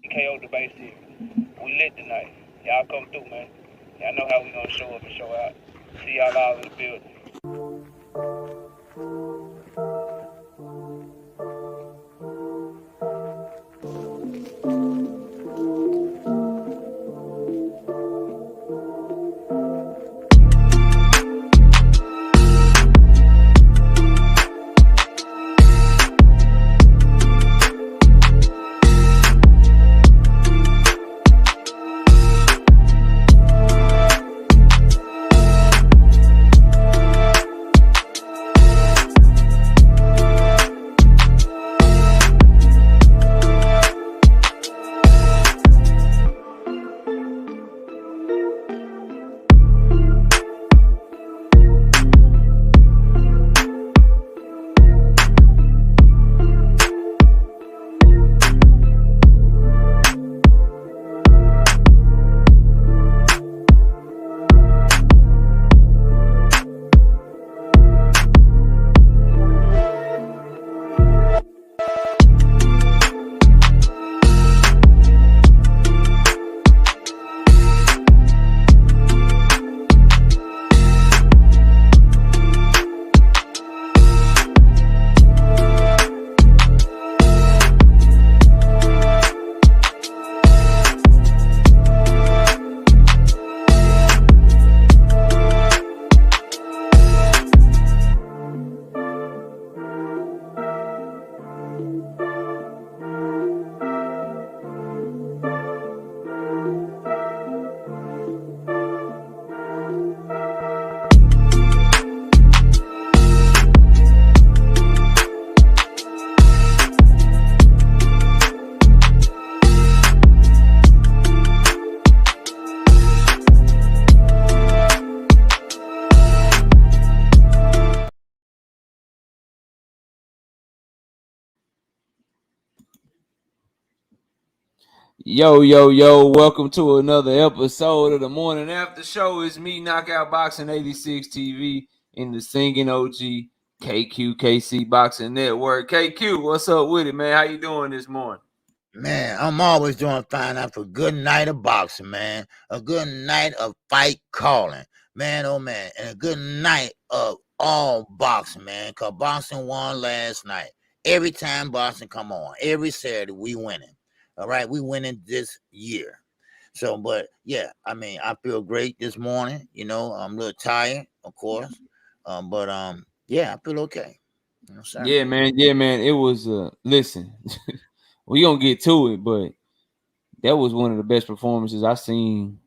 KO the basic. We lit tonight. Y'all come through, man. Y'all know how we gonna show up and show out. See y'all all in the building. Yo, welcome to another episode of the Morning After Show. It's me, Knockout Boxing 86 TV, in the singing OG KQKC Boxing Network. KQ, what's up with it, man? How you doing this morning? Man, I'm always doing fine after a good night of boxing, man. A good night of fight calling, man, oh man. And a good night of all boxing, man, because boxing won last night. Every time boxing come on, every Saturday, we winning. All right, we winning this year. So, but yeah, I mean, I feel great this morning. You know, I'm a little tired, of course. Yeah, I feel okay. You know, sir? Yeah, man. It was listen, we gonna get to it, but that was one of the best performances I seen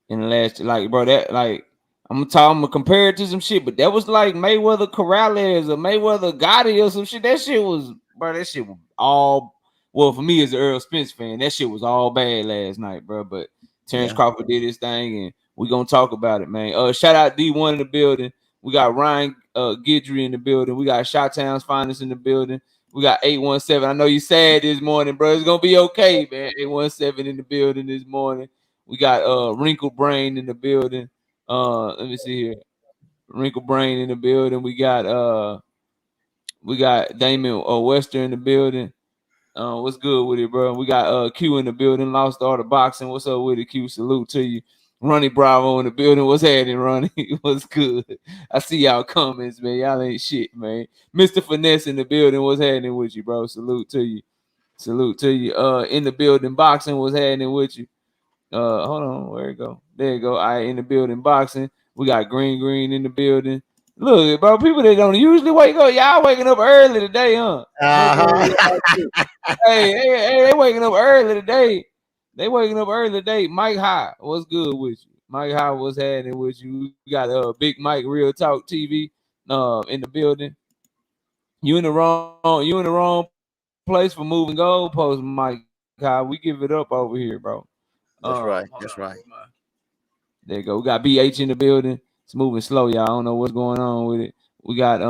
in the last, like, bro, that, like, I'm gonna compare it to some shit, but that was like Mayweather Corrales or Mayweather Gotti or some shit. That shit was, bro, that shit was all, well, for me as an Errol Spence fan, that shit was all bad last night, bro. But Terence Crawford did his thing, and we gonna talk about it, man. Shout out D1 in the building. We got Ryan Guidry in the building. We got Shot Town's Finest in the building. We got 817. I know you sad this morning, bro. It's gonna be okay, man. 817 in the building this morning. We got Wrinkle Brain in the building. Let me see here. Wrinkle Brain in the building. We got Damon Wester in the building. What's good with it, bro? We got Q in the building. Lost Art of Boxing. What's up with it, Q? Salute to you. Ronnie Bravo in the building. What's happening, Ronnie? What's good? I see y'all comments, man. Y'all ain't shit, man. Mr. Finesse in the building. What's happening with you, bro? Salute to you. Salute to you. In the building, Boxing. What's happening with you? Hold on, where it go? There you go. I in the building, Boxing. We got Green in the building. Look, bro, people that don't usually wake up, y'all waking up early today, huh? Hey, they waking up early today. They waking up early today. Mike High, what's good with you? Mike High, what's happening with you? We got Big Mike Real Talk TV in the building. You in the wrong place for moving goalposts, Mike High. We give it up over here, bro. That's right. That's right. There you go. We got BH in the building. It's moving slow, y'all. I don't know what's going on with it. We got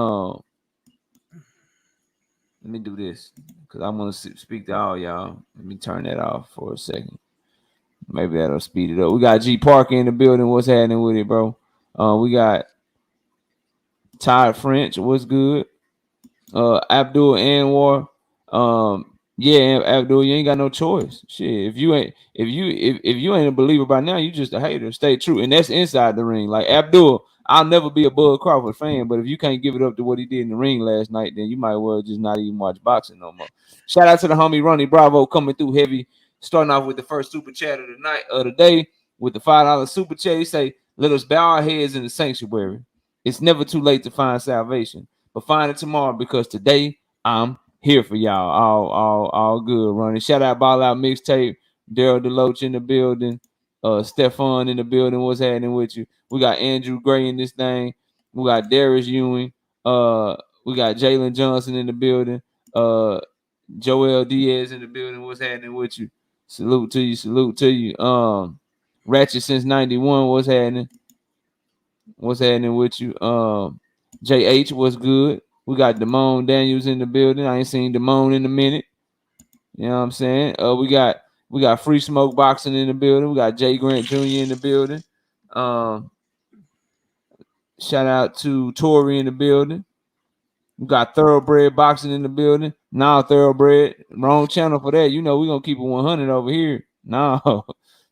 let me do this because I'm gonna speak to all y'all. Let me turn that off for a second. Maybe that'll speed it up. We got G Parker in the building. What's happening with it, bro? We got Todd French. What's good? Abdul Anwar. Yeah, Abdul, you ain't got no choice. Shit, if you ain't a believer by now, you just a hater. Stay true, and that's inside the ring. Like Abdul, I'll never be a Bud Crawford fan, but if you can't give it up to what he did in the ring last night, then you might well just not even watch boxing no more. Shout out to the homie Ronnie Bravo coming through heavy, starting off with the first super chat of the night of the day with the $5 super chat. He say, "Let us bow our heads in the sanctuary. It's never too late to find salvation, but find it tomorrow because today I'm here for y'all. All good, running. Shout out Ball Out Mixtape, Daryl Deloach in the building, Stefan in the building. What's happening with you? We got Andrew Gray in this thing. We got Darius Ewing. We got Jalen Johnson in the building. Joel Diaz in the building. What's happening with you? Salute to you. Salute to you. Ratchet since '91. What's happening? What's happening with you? JH was good. We got Damone Daniels in the building. I ain't seen Damone in a minute. You know what I'm saying? We got Free Smoke Boxing in the building. We got Jay Grant Jr. in the building. Shout out to Tori in the building. We got Thoroughbred Boxing in the building. Nah, Thoroughbred. Wrong channel for that. You know we gonna keep it 100 over here. No.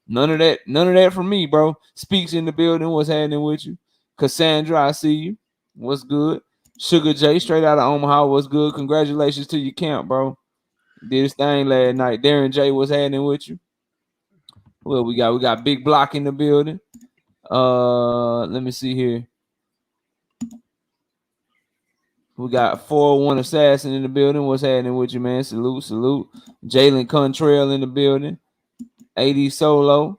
None of that. None of that from me, bro. Speaks in the building. What's happening with you? Cassandra, I see you. What's good? Sugar J, straight out of Omaha. What's good? Congratulations to your camp, bro. Did his thing last night. Darren J, what's happening with you? Well, we got Big Block in the building. Let me see here. We got 401 Assassin in the building. What's happening with you, man? Salute, salute. Jalen Contrail in the building. 80 Solo.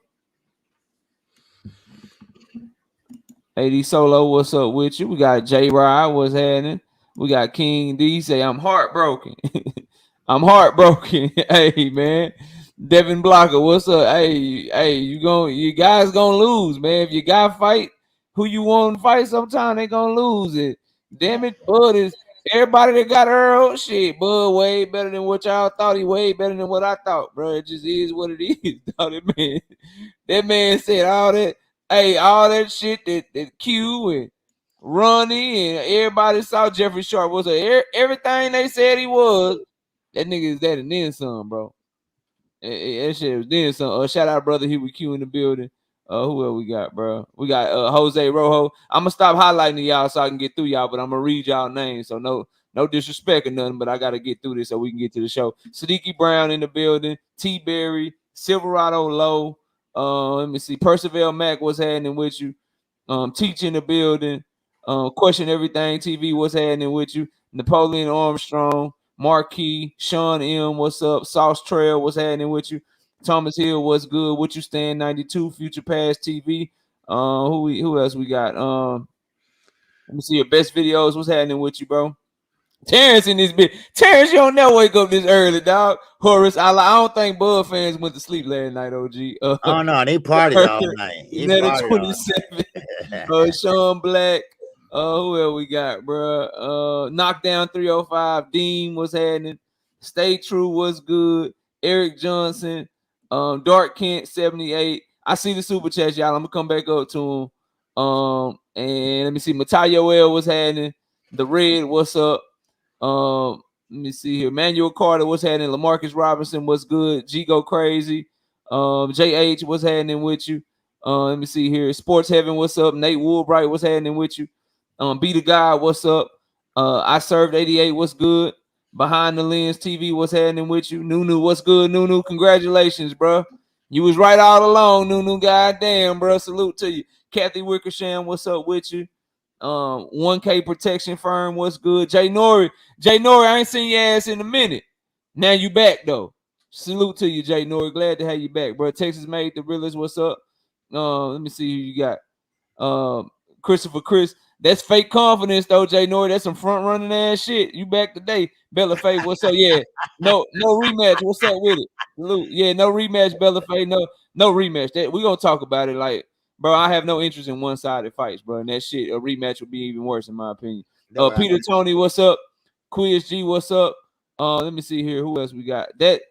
80 Solo, what's up with you? We got J Rod, what's happening? We got King D say, I'm heartbroken. I'm heartbroken. Hey, man. Devin Blocker, what's up? Hey, you guys gonna lose, man. If you got fight who you want to fight, sometime they gonna lose it. Damn it, Bud is everybody that got Errol, shit, Bud way better than what y'all thought. He way better than what I thought, bro. It just is what it is. That man said all that. Hey, all that shit that Q and Ronnie and everybody saw Jeffrey Sharp was everything they said he was. That nigga is that and then some, bro. That shit was then some. Shout out brother Huey Q in the building. Who else we got, bro? We got Jose Rojo. I'm gonna stop highlighting y'all so I can get through y'all, but I'm gonna read y'all names. So no disrespect or nothing, but I gotta get through this so we can get to the show. Siddiqui Brown in the building. T Berry, Silverado Low. Let me see. Percival Mack, what's happening with you? Teach in the building. Question Everything TV, what's happening with you? Napoleon Armstrong, Marquis, Sean M, what's up? Sauce Trail, what's happening with you? Thomas Hill, what's good? What you stand 92, Future Pass TV. Who else we got? Let me see your best videos. What's happening with you, bro? Terrence in this bit. Terrence, you don't never wake up this early, dog. Horace, I don't think Bud fans went to sleep last night, OG. Oh no, they partied all night. They partied 27. Sean Black. Who else we got, bro? Knockdown 305. Dean, what's happening? Stay True, what's good? Eric Johnson. Dark Kent 78. I see the super chat, y'all. I'm gonna come back up to him. And let me see. Matayo L, what's happening? The Red, what's up? Let me see here. Manuel Carter, what's happening? LaMarcus Robinson, what's good? G Go Crazy. JH, what's happening with you? Let me see here. Sports Heaven, what's up? Nate Woolbright, what's happening with you? Be the Guy, what's up? I Served 88, what's good? Behind the Lens TV, what's happening with you? Nunu, what's good? Nunu, congratulations, bro. You was right all along, Nunu. Goddamn, bro. Salute to you. Kathy Wickersham, what's up with you? 1K Protection Firm, what's good? Jay Nori, I ain't seen your ass in a minute. Now you back though. Salute to you, Jay Nori. Glad to have you back, bro. Texas Made the Realest, what's up? Let me see who you got. Christopher Chris. That's fake confidence though, Jay Nori. That's some front running ass shit. You back today. Bella Faye, what's up? Yeah. No rematch. What's up with it? Salute. Yeah, no rematch, Bella Faye. No rematch. That we gonna talk about it like. Bro, I have no interest in one-sided fights, bro. And that shit, a rematch would be even worse, in my opinion. Peter Tony, what's up? Quiz G, what's up? Let me see here. Who else we got? That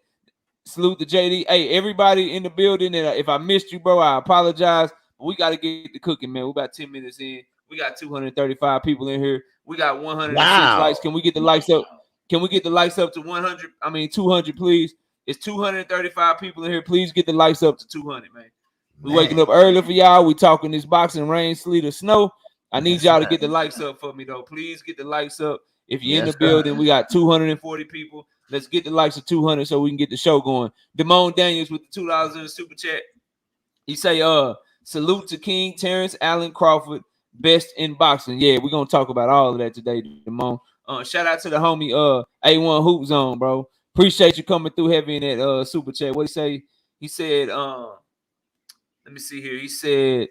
salute to JD. Hey, everybody in the building. And if I missed you, bro, I apologize. But we got to get the cooking, man. We're about 10 minutes in. We got 235 people in here. We got 106 likes. Can we get the likes up? Can we get the likes up to 100? I mean 200, please. It's 235 people in here. Please get the likes up to 200, man. We waking up early for y'all. We talking this boxing, rain, sleet, or snow. I need y'all to get the likes up for me, though. Please get the likes up. If you're in the building, we got 240 people. Let's get the likes of 200 so we can get the show going. Damone Daniels with the $2 in the super chat. He say, salute to King Terence Crawford, best in boxing. Yeah, we're gonna talk about all of that today, Damone. Shout out to the homie A1 Hoop Zone, bro. Appreciate you coming through heavy in that super chat. What he say? He said, let me see here. He said,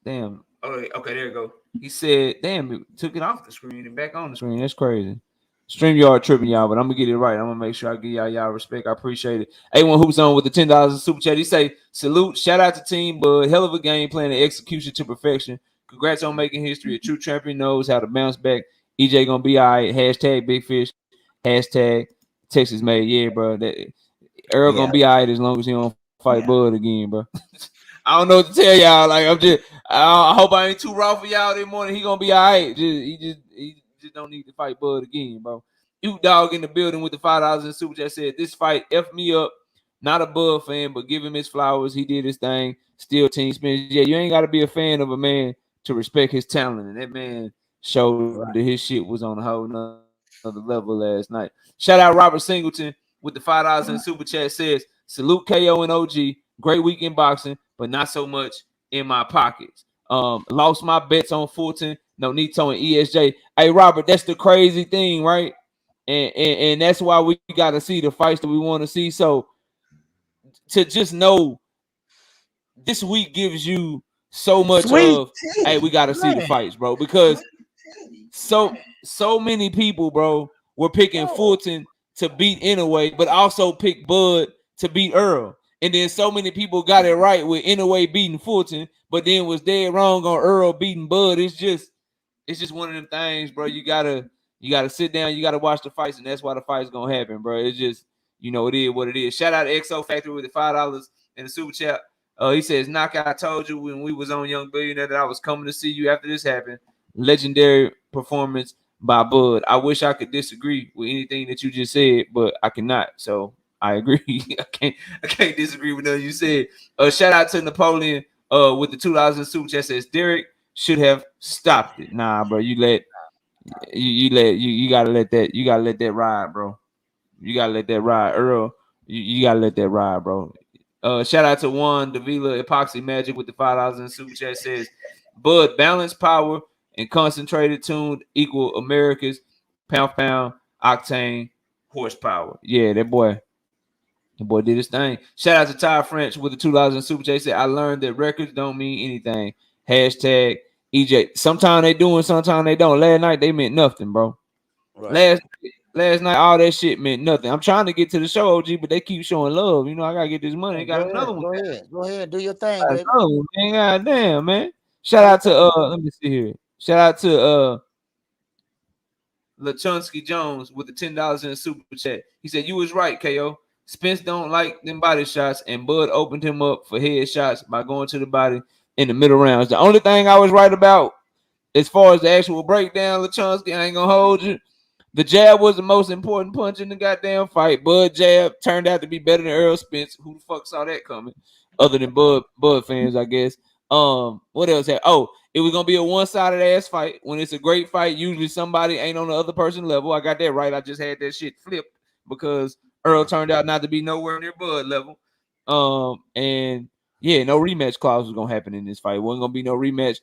damn. Okay, there you go. He said, damn, it took it off the screen and back on the screen. That's crazy. StreamYard tripping y'all, but I'm gonna get it right. I'm gonna make sure I give y'all respect. I appreciate it. A1 Hoops on with the $10 in super chat. He say, salute, shout out to Team Bud. Hell of a game plan and execution to perfection. Congrats on making history. A true champion knows how to bounce back. EJ gonna be all right. Hashtag Big Fish. Hashtag Texas made. Yeah, bro. Errol gonna be all right as long as he don't fight Bud again, bro. I don't know what to tell y'all. Like I hope I ain't too raw for y'all this morning. He gonna be all right. He just don't need to fight Bud again, bro. You dog in the building with the $5 in super chat said this fight F me up. Not a Bud fan, but give him his flowers. He did his thing. Still Team Spence. Yeah, you ain't got to be a fan of a man to respect his talent, and that man showed that his shit was on a whole nother level last night. Shout out Robert Singleton with the $5 in super chat says salute KO and OG. Great week in boxing, but not so much in my pockets. Lost my bets on Fulton, Nonito, and ESJ. Hey, Robert, that's the crazy thing, right? And that's why we got to see the fights that we want to see. So to just know this week gives you so much hey, we got to see the fights, bro, because so many people, bro, were picking Fulton to beat Inoue, but also pick Bud to beat Errol. And then so many people got it right with Inoue beating Fulton, but then was dead wrong on Errol beating Bud. It's just one of them things, bro. You gotta sit down, you gotta watch the fights, and that's why the fight's gonna happen, bro. It's just, it is what it is. Shout out to XO Factory with the $5 in the super chat. He says, Knockout, I told you when we was on Young Billionaire that I was coming to see you after this happened. Legendary performance by Bud. I wish I could disagree with anything that you just said, but I cannot. So I agree. I can't disagree with nothing you said. Shout out to Napoleon with the $2 in super chat says Derek should have stopped it. Nah, bro, you gotta let that ride, bro. You gotta let that ride, Earl. You gotta let that ride, bro. Shout out to Juan Davila Epoxy Magic with the $5 in super chat says Bud balance, power, and concentrated tuned equal America's pound octane horsepower. Yeah, that boy did his thing. Shout out to Ty French with the $2 in super chat. He said, I learned that records don't mean anything. Hashtag EJ. Sometimes they do and sometimes they don't. Last night they meant nothing, bro. Right. Last night all that shit meant nothing. I'm trying to get to the show, OG, but they keep showing love. I gotta get this money. Got another one. Go ahead, do your thing, baby. God damn, man. Shout out to let me see here. Shout out to Lachunsky Jones with the $10 in the super chat. He said, you was right, KO. Spence don't like them body shots, and Bud opened him up for head shots by going to the body in the middle rounds. The only thing I was right about as far as the actual breakdown, Lachunsky, I ain't gonna hold you. The jab was the most important punch in the goddamn fight. Bud jab turned out to be better than Errol Spence. Who the fuck saw that coming? Other than Bud fans, I guess. What else? It was gonna be a one-sided ass fight. When it's a great fight, usually somebody ain't on the other person's level. I got that right. I just had that shit flipped because Errol turned out not to be nowhere near Bud level. And yeah, no rematch clause was gonna happen in this fight. It wasn't gonna be no rematch.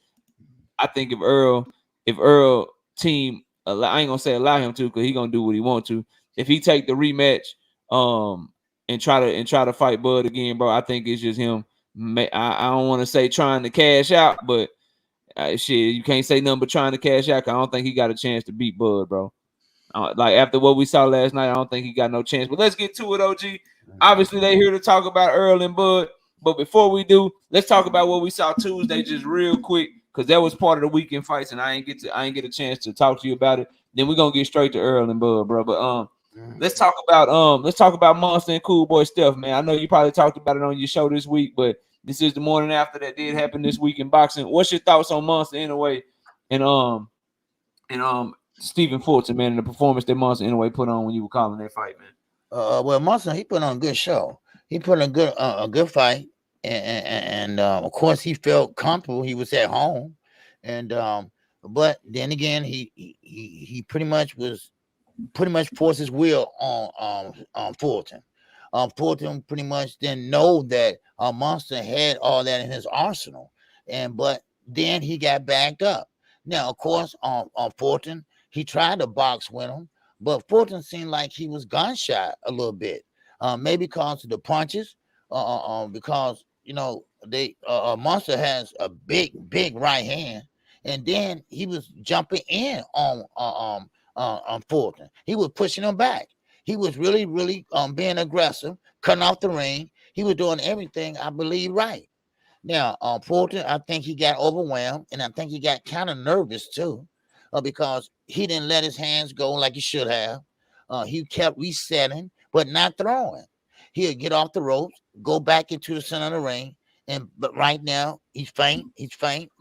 I think if Errol team, I ain't gonna say allow him to, because he gonna do what he want to. If he take the rematch, and try to fight Bud again, bro, I think it's just him. I don't want to say trying to cash out, but shit, you can't say nothing but trying to cash out. Cause I don't think he got a chance to beat Bud, bro. Like after what we saw last night, I don't think he got no chance. But let's get to it, OG. Obviously, they here to talk about Errol and Bud. But before we do, let's talk about what we saw Tuesday, just real quick, because that was part of the weekend fights, and I ain't get a chance to talk to you about it. Then we're gonna get straight to Errol and Bud, bro. But let's talk about Monster and Cool Boy Steph, man. I know you probably talked about it on your show this week, but this is the morning after that did happen this week in boxing. What's your thoughts on Monster Inoue and Stephen Fulton, man, and the performance that Monster Inoue put on when you were calling that fight, man. Well, Monson, he put on a good show. He put on a good fight, and of course he felt comfortable. He was at home, and but then again, he pretty much forced his will on Fulton. Fulton pretty much didn't know that Monster had all that in his arsenal, but then he got backed up. Now, of course, on Fulton, he tried to box with him, but Fulton seemed like he was gunshot a little bit. Maybe because of the punches, because they Monster has a big right hand, and then he was jumping in on Fulton. He was pushing him back. He was really being aggressive, cutting off the ring. He was doing everything, I believe, right. Now, Fulton, I think he got overwhelmed, and I think he got kind of nervous too, because he didn't let his hands go like he should have. He kept resetting, but not throwing. He'll get off the ropes, go back into the center of the ring, but right now he's faint.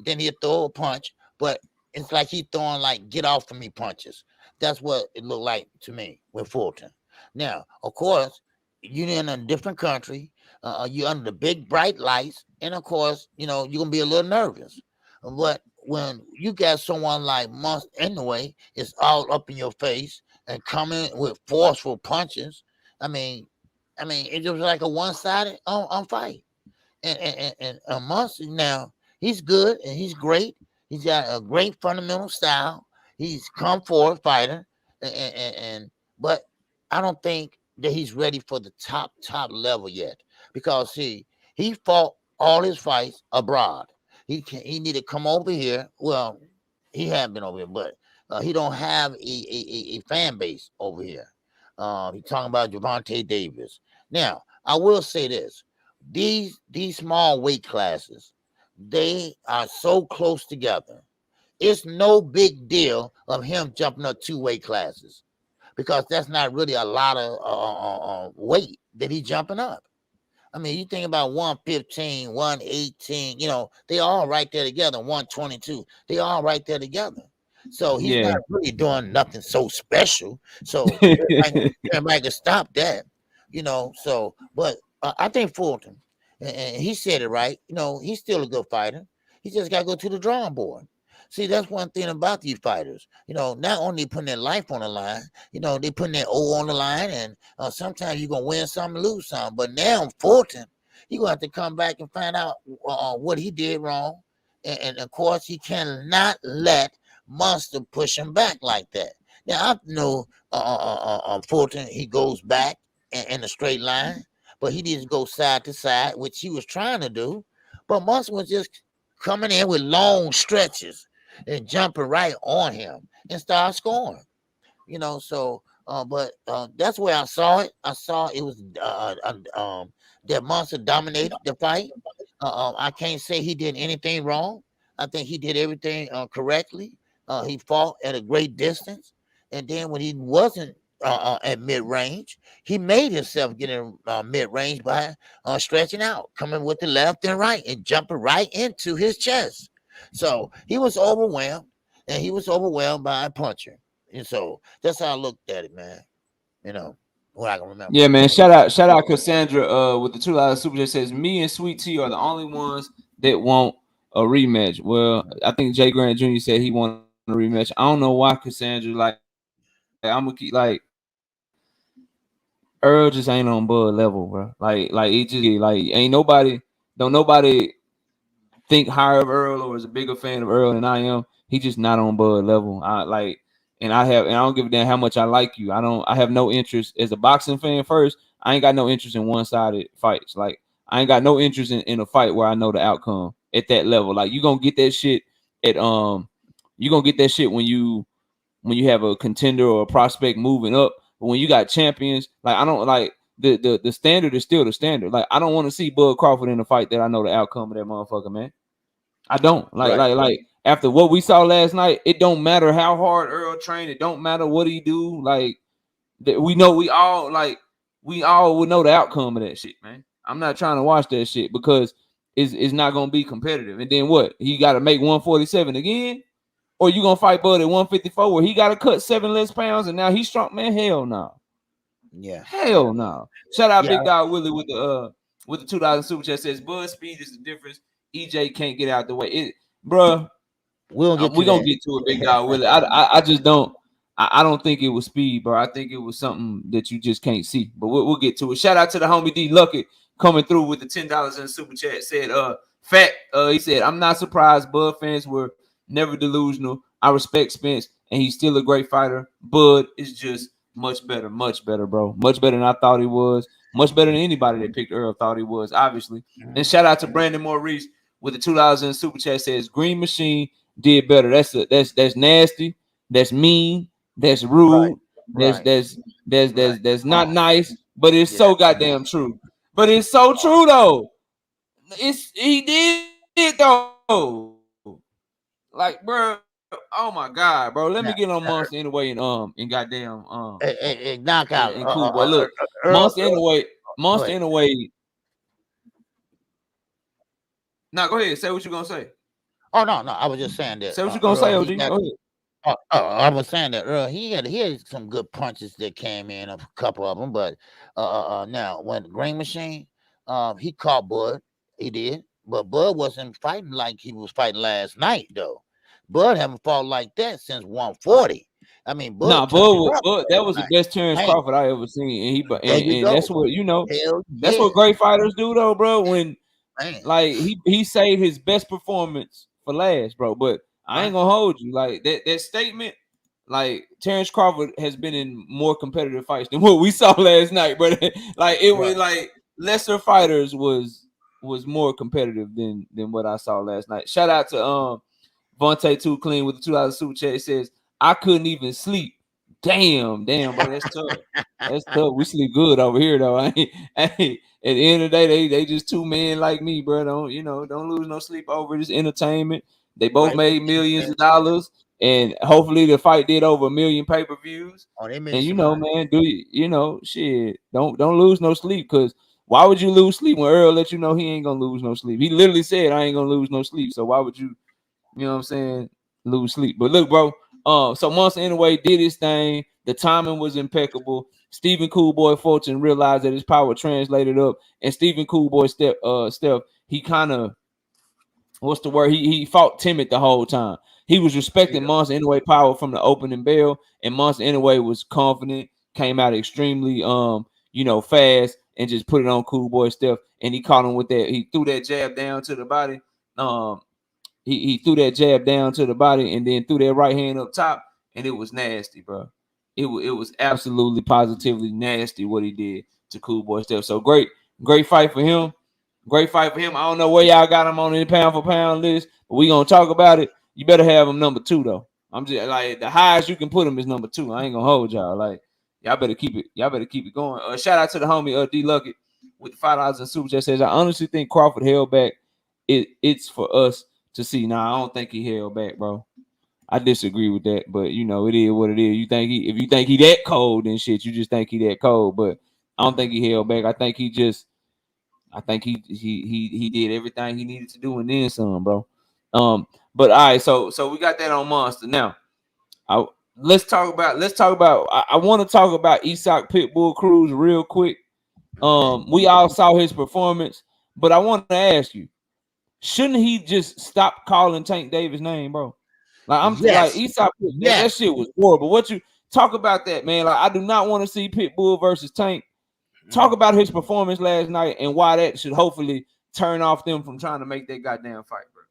Then he'll throw a punch, but it's like he's throwing like "get off of me" punches. That's what it looked like to me with Fulton. Now, of course, you're in a different country. You're under the big bright lights, and of course, you're gonna be a little nervous. But when you got someone like Monster anyway, it's all up in your face and coming with forceful punches. I mean, it was like a one-sided on fight. And Monster now, he's good and he's great. He's got a great fundamental style. He's come forward fighter, but I don't think that he's ready for the top level yet, because he fought all his fights abroad. He need to come over here. Well, he had been over here, but he don't have a fan base over here. He's talking about Gervonta Davis. Now, I will say this: these small weight classes, they are so close together. It's no big deal of him jumping up 2 weight classes, because that's not really a lot of weight that he's jumping up. I mean, you think about 115, 118, they all right there together. 122, they all right there together. So he's Yeah. not really doing nothing so special. So everybody can stop that, So, but I think Fulton, and he said it right. He's still a good fighter. He just got to go to the drawing board. See, that's one thing about these fighters. Not only putting their life on the line, they putting their O on the line, and sometimes you're going to win some and lose some. But now, Fulton, you're going to have to come back and find out what he did wrong. And of course, he cannot let Monster push him back like that. Now, I know Fulton, he goes back in a straight line, but he needs to go side to side, which he was trying to do. But Monster was just coming in with long stretches and jumping right on him and start scoring. So but that's where I saw it. I saw it was that Monster dominated the fight. I can't say he did anything wrong. I think he did everything correctly. He fought at a great distance, and then when he wasn't at mid-range, he made himself get in mid-range by stretching out, coming with the left and right, and jumping right into his chest. So he was overwhelmed, and he was overwhelmed by a puncher. And so that's how I looked at it, man. What I can remember. Yeah, man. Shout out Cassandra with the $2 super chat. Says me and Sweet Tea are the only ones that want a rematch. Well, I think Jay Grant Jr. said he wanted a rematch. I don't know why Cassandra, I'm gonna keep Earl just ain't on Bud level, bro. Like it just ain't nobody think higher of Earl or is a bigger fan of Earl than I am. He just not on Bud level. And I don't give a damn how much I like you. I have no interest as a boxing fan. First, I ain't got no interest in one-sided fights. Like, I ain't got no interest in a fight where I know the outcome at that level. Like, you gonna get that shit when you have a contender or a prospect moving up. But when you got champions, I don't like the standard is still the standard. Like, I don't want to see Bud Crawford in a fight that I know the outcome of that motherfucker, man. I don't like after what we saw last night. It don't matter how hard Earl trained. It don't matter what he do. We know we all would know the outcome of that shit, man. I'm not trying to watch that shit because it's not gonna be competitive. And then what? He got to make 147 again. Or you gonna fight Bud at 154 where he got to cut 7 less pounds and now he's strong? Man, hell no. Yeah. Hell no. Shout out Yeah. Big Dog Willie with the $2 super chat says Bud speed is the difference. EJ can't get out the way. Bruh, We'll get to we gonna that. get to it, Big Dog Willie. I just don't. I don't think it was speed, bro. I think it was something that you just can't see. But we'll get to it. Shout out to the homie D Lucky coming through with the $10 in the super chat. Said fat. He said I'm not surprised. Bud fans were never delusional. I respect Spence, and he's still a great fighter. Bud is just much better, bro. Much better than I thought he was. Much better than anybody that picked Errol thought he was, obviously. And shout out to Brandon Maurice with the $2 in the super chat. Says Green Machine did better. That's nasty. That's mean. That's rude. Right. That's not nice. But it's so goddamn true. But it's so true though. He did though. Like, bro. Oh my god, bro. Let me get on Monster anyway and goddamn knockout. And cool boy. Look, Monster anyway. Now go ahead. Say what you gonna say. Oh no, I was just saying that. Say what you gonna say, OG. Go ahead. I was saying that Earl, he had some good punches that came in, a couple of them, but now when the Green Machine, he caught Bud, he did, but Bud wasn't fighting like he was fighting last night though. Bud haven't fought like that since 140. I mean, Bud. Bud that was the best Terence Crawford I ever seen, and that's what that's what great fighters do though, bro. When like he saved his best performance for last, bro. But I ain't gonna hold you like that statement. Like Terence Crawford has been in more competitive fights than what we saw last night, bro. Like it was like lesser fighters was more competitive than what I saw last night. Shout out to Vontae Too Clean with the $2 super chat. It says I couldn't even sleep. Damn, bro, that's tough. That's tough. We sleep good over here though. At the end of the day, they just two men like me, bro. Don't lose no sleep over this entertainment. They both made millions of dollars, and hopefully the fight did over 1 million pay-per-views. And man, shit. Don't lose no sleep, because why would you lose sleep when Errol let you know he ain't gonna lose no sleep? He literally said I ain't gonna lose no sleep. So why would you know what I'm saying, lose sleep? But look, bro, so Monster anyway did his thing. The timing was impeccable. Stephen Coolboy Fulton realized that his power translated up, and Stephen Coolboy Steph, he kind of, what's the word? He fought timid the whole time. He was respecting Monster anyway power from the opening bell, and Monster anyway was confident, came out extremely fast, and just put it on Coolboy Steph, and he caught him with that. He threw that jab down to the body. He threw that jab down to the body and then threw that right hand up top, and it was nasty, bro. It was absolutely positively nasty what he did to Coolboy Steph. So great fight for him. Great fight for him. I don't know where y'all got him on the pound for pound list, but we gonna talk about it. You better have him number 2 though. I'm just like, the highest you can put him is number 2. I ain't gonna hold y'all. Like, y'all better keep it going. Shout out to the homie D Lucky with the $5 in super chat. Says I honestly think Crawford held back. It's for us to see. Now I don't think he held back, bro. I disagree with that, but it is what it is. If you think he that cold and shit, you just think he that cold. But I don't think he held back. I think he did everything he needed to do and then some, bro. But all right, so we got that on Monster. Now, let's talk about. I want to talk about Isak Pitbull Cruz real quick. We all saw his performance, but I want to ask you, shouldn't he just stop calling Tank Davis' name, bro? Like like Isak, that shit was horrible. What you talk about that, man? Like, I do not want to see Pitbull versus Tank. Talk about his performance last night and why that should hopefully turn off them from trying to make that goddamn fight, bro.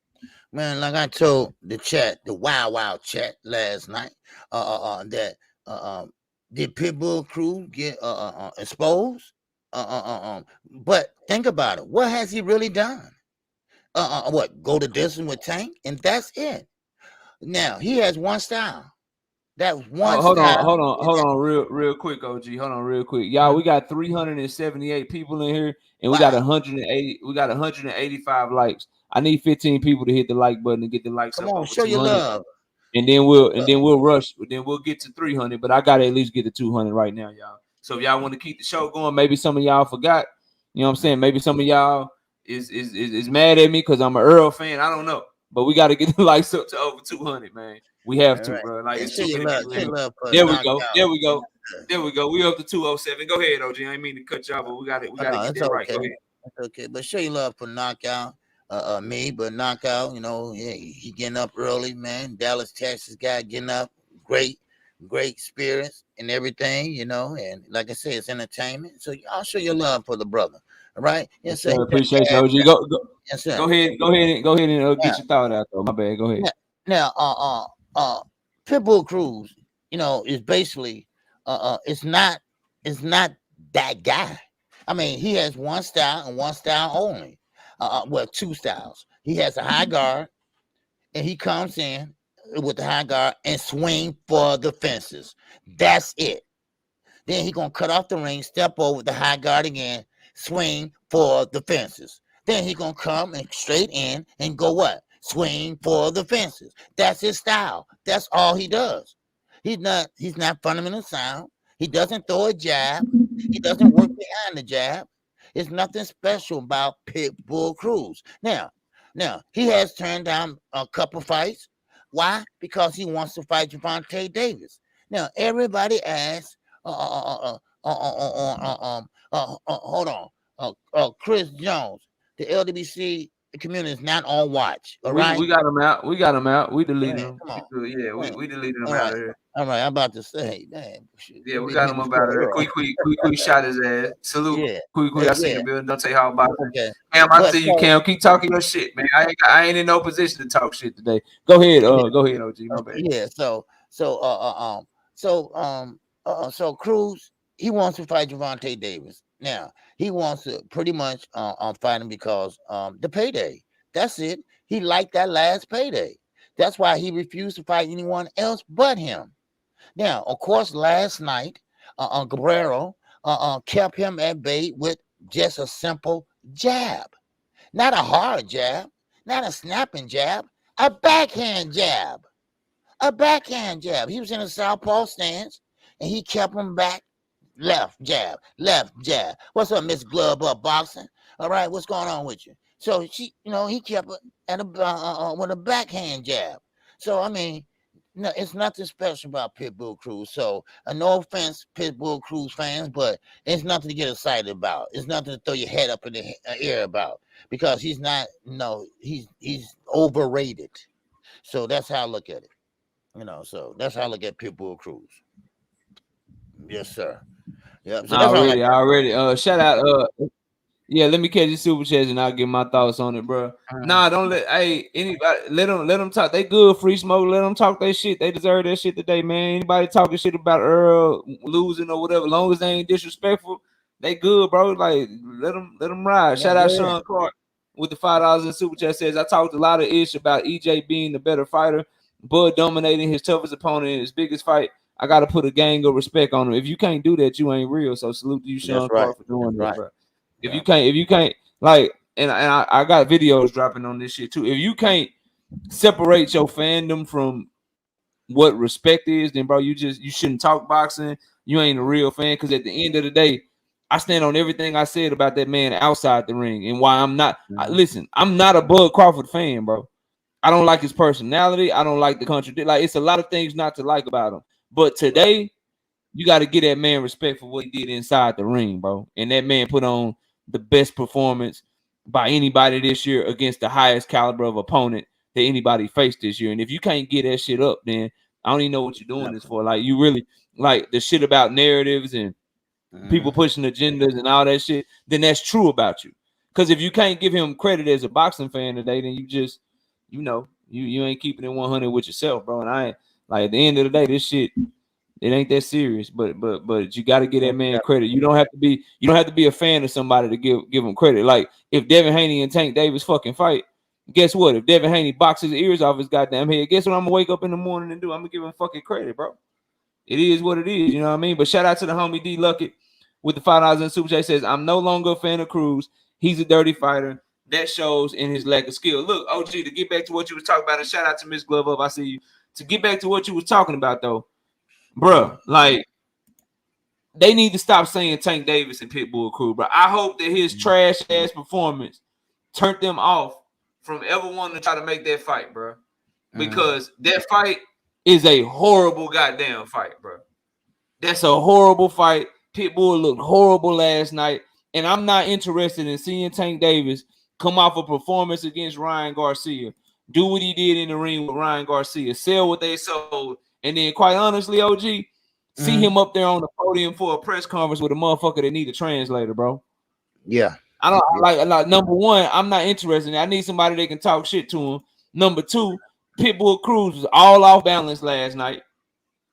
Man, like I told the chat, the wild chat last night, that did Pitbull Cruz get exposed? But think about it. What has he really done? What? Go the distance with Tank, and that's it. Now he has one style. That one. Hold on, real quick, OG. Hold on, real quick, y'all. We got 378 people in here, and we got 180. We got 185 likes. I need 15 people to hit the like button and get the likes. Come on, show your love. And then we'll rush. Then we'll get to 300. But I gotta at least get to 200 right now, y'all. So if y'all want to keep the show going, maybe some of y'all forgot. You know what I'm saying? Maybe some of y'all is mad at me because I'm an Errol fan. I don't know. But we got to get the likes up to over 200, man. We have All to, right. bro. Like And it's show too your many love, people show in your here. love for a There we go. knockout. There we go. There we go. We up to 207. Go ahead, OG. I ain't mean to cut y'all, but we got it. We got to No, get it's that right. Go okay. ahead. It's okay. But show your love for knockout. Me, but knockout, you know, he getting up early, man. Dallas, Texas guy getting up, great experience and everything, you know. And like I said, it's entertainment. So I'll show your love for the brother. All right. Yes, sir. Sir, appreciate you, OG. Yes, sir. Go ahead and Yeah. get your thought out though. My bad. Go ahead. Now, Pitbull Cruz, you know, is basically, it's not that guy. I mean, he has one style and one style only. Well, two styles. He has a high guard, and he comes in with the high guard and swing for the fences. That's it. Then he gonna cut off the ring, step over the high guard again, swing for the fences. Then he gonna come and straight in and go what? Swing for the fences. That's his style. That's all he does. He's not fundamental sound. He doesn't throw a jab. He doesn't work behind the jab. It's nothing special about Pitbull Cruz. Now he has turned down a couple fights. Why? Because he wants to fight Gervonta Davis. Now everybody asks, hold on, Chris Jones, the LWC community is not on watch. All right, We got him out. We got him out. We deleted man, him. come on. Yeah, we deleted him All out right, of here. all right. I'm about to say, man, Yeah, we got him up out of there. Quick shot his ass. Salute. Yeah, Quick. I see yeah. the building. Don't take how about it. Okay, Cam, I but see you, Cam. Keep talking your shit, man. I ain't in no position to talk shit today. Go ahead. Go ahead, OG. My bad. yeah. So Cruz, he wants to fight Gervonta Davis. Now he wants to pretty much fight him because the payday. That's it. He liked that last payday. That's why he refused to fight anyone else but him. Now, of course, last night, Guerrero kept him at bay with just a simple jab, not a hard jab, not a snapping jab, a backhand jab. A backhand jab. He was in a southpaw stance, and he kept him back. Left jab, left jab. What's up, Miss Glove Up Boxing? All right, what's going on with you? So he kept it at with a backhand jab. So I mean, no, it's nothing special about Pitbull Cruz. So no offense, Pitbull Cruz fans, but it's nothing to get excited about. It's nothing to throw your head up in the air about because he's not. No, he's overrated. So that's how I look at it. You know, so that's how I look at Pitbull Cruz. Yes, sir. Yep. So that's all I Already. Shout out. Yeah, let me catch your super chats and I'll get my thoughts on it, bro. Nah, don't let anybody let them talk. They good, free smoke. Let them talk their shit. They deserve that shit today, man. Anybody talking shit about Errol losing or whatever, long as they ain't disrespectful, they good, bro. Like let them ride. Shout out Sean Clark with the $5 in super chat says I talked a lot of ish about EJ being the better fighter, Bud dominating his toughest opponent in his biggest fight. I gotta put a gang of respect on him. If you can't do that, you ain't real. So salute to you, Sean Clark, for doing that, bro. If you can't, like, and I got videos dropping on this shit too. If you can't separate your fandom from what respect is, then bro, you shouldn't talk boxing. You ain't a real fan. Because at the end of the day, I stand on everything I said about that man outside the ring and why I'm not. Listen, I'm not a Bud Crawford fan, bro. I don't like his personality. I don't like the contradict. Like, it's a lot of things not to like about him. But today, you got to give that man respect for what he did inside the ring, bro. And that man put on the best performance by anybody this year against the highest caliber of opponent that anybody faced this year. And if you can't get that shit up, then I don't even know what you're doing this for. Like, you really, like, the shit about narratives and people pushing agendas and all that shit, then that's true about you. Because if you can't give him credit as a boxing fan today, then you just, you ain't keeping it 100 with yourself, bro. And I ain't, like, at the end of the day, this shit, it ain't that serious, but you got to give that man credit. You don't have to be a fan of somebody to give him credit. Like, if Devin Haney and Tank Davis fucking fight, guess what? If Devin Haney boxes his ears off his goddamn head, guess what I'm gonna wake up in the morning and do? I'm gonna give him fucking credit, bro. It is what it is, you know what I mean? But shout out to the homie D Luckett with the $5 in super chat says, I'm no longer a fan of Cruz. He's a dirty fighter. That shows in his lack of skill. Look, OG, to get back to what you was talking about, and shout out to Miss Glove Up. I see you. To get back to what you was talking about, though. Bro, like, they need to stop saying Tank Davis and Pitbull Cruz, bro. I hope that his trash ass performance turned them off from ever wanting to try to make that fight, bro. Because that fight is a horrible goddamn fight, bro. That's a horrible fight. Pitbull looked horrible last night, and I'm not interested in seeing Tank Davis come off a performance against Ryan Garcia, do what he did in the ring with Ryan Garcia, sell what they sold, and then, quite honestly, OG, see him up there on the podium for a press conference with a motherfucker that need a translator, bro. Yeah. I don't like number one, I'm not interested. I need somebody that can talk shit to him. Number two, Pitbull Cruz was all off balance last night.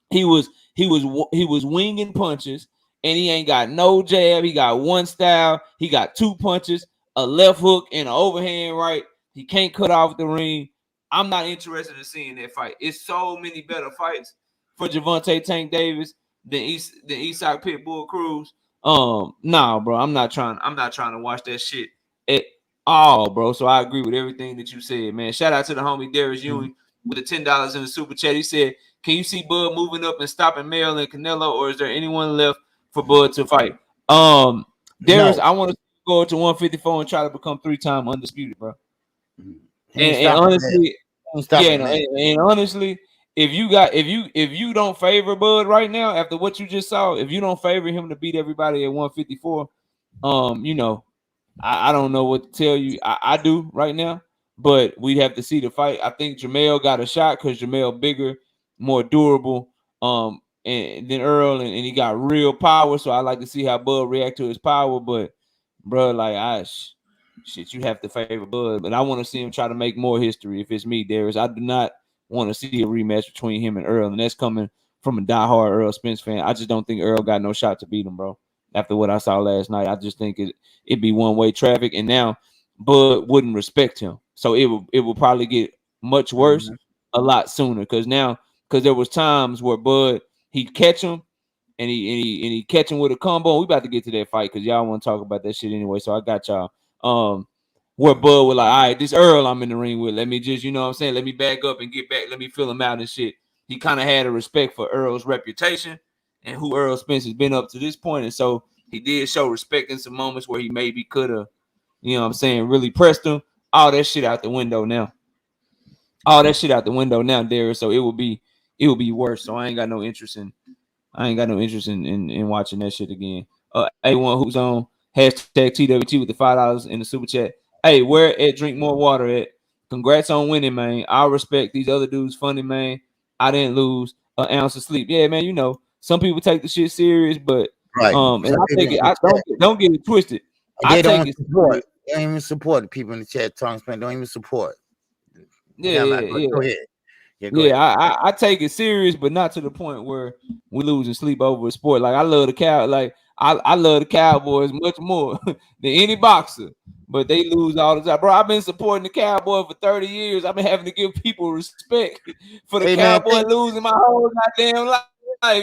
He was winging punches, and he ain't got no jab. He got one style. He got two punches, a left hook and an overhand right. He can't cut off the ring. I'm not interested in seeing that fight. It's so many better fights for Gervonta Tank Davis than Isak Pitbull Cruz. Nah, bro. I'm not trying to watch that shit at all, bro. So I agree with everything that you said, man. Shout out to the homie Darius Ewing with the $10 in the super chat. He said, can you see Bud moving up and stopping Mel and Canelo, or is there anyone left for Bud to fight? Darius, I want to go to 154 and try to become 3-time undisputed, bro. And honestly, and honestly, if you don't favor Bud right now after what you just saw, if you don't favor him to beat everybody at 154, you know, I don't know what to tell you. I do right now, but we'd have to see the fight. I think Jamel got a shot because Jamel bigger, more durable, and than Errol, and he got real power. So I like to see how Bud react to his power. But bro, like shit, you have to favor Bud. But I want to see him try to make more history. If it's me, Darius, I do not want to see a rematch between him and Errol, and that's coming from a diehard Errol Spence fan. I just don't think Errol got no shot to beat him, bro. After what I saw last night, I just think it'd be one-way traffic, and now Bud wouldn't respect him, so it will probably get much worse a lot sooner. Because there was times where Bud he'd catch him, and he catch him with a combo. We about to get to that fight because y'all want to talk about that shit anyway. So I got y'all. Where Bud was like, all right, this Errol I'm in the ring with. Let me just, you know what I'm saying? Let me back up and get back. Let me fill him out and shit. He kind of had a respect for Errol's reputation and who Errol Spence has been up to this point. And so he did show respect in some moments where he maybe could have, you know what I'm saying, really pressed him. All that shit out the window now. Darius. So it will be worse. So I ain't got no interest in watching that shit again. A1 who's on hashtag TWT with the $5 in the super chat. Hey, where at Drink More Water at? Congrats on winning, man. I respect these other dudes funny, man. I didn't lose an ounce of sleep. Yeah, man, you know, some people take the shit serious, but and I take it. I don't get it twisted. They don't support. They don't even support the people in the chat. Don't even support. Yeah. Go ahead. I take it serious, but not to the point where we losing sleep over a sport. Like I love the cow. Like I love the Cowboys much more than any boxer, but they lose all the time, bro. I've been supporting the Cowboys for 30 years. I've been having to give people respect for the Cowboy losing my whole goddamn life.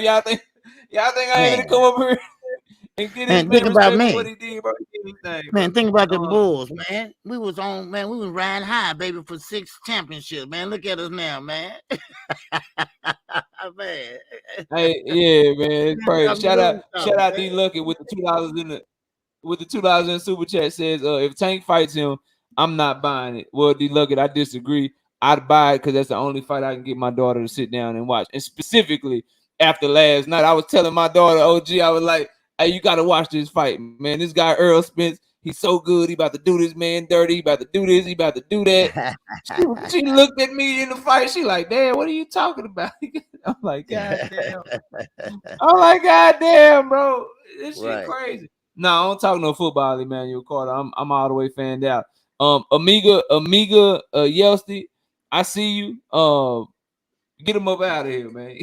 Y'all think I ain't gonna come up here and get his man respect for what he did, bro? Man, think about the Bulls, man. We was riding high, baby, for 6 championships, man. Look at us now, man. Man. Hey, yeah, man, it's crazy. Shout out D Lucky with the $2 in the super chat says, if Tank fights him, I'm not buying it. Well, D Lucky, I disagree. I'd buy it because that's the only fight I can get my daughter to sit down and watch. And specifically after last night, I was telling my daughter, OG, I was like, hey, you got to watch this fight, man. This guy, Errol Spence, he's so good. He about to do this man dirty. He about to do this. He about to do that. She looked at me in the fight. She like, Dad, what are you talking about? I'm like, God damn, bro. This shit crazy. No, I don't talk no football, Emmanuel Carter. I'm all the way fanned out. Amiga Yelsty, I see you. Get him up out of here, man.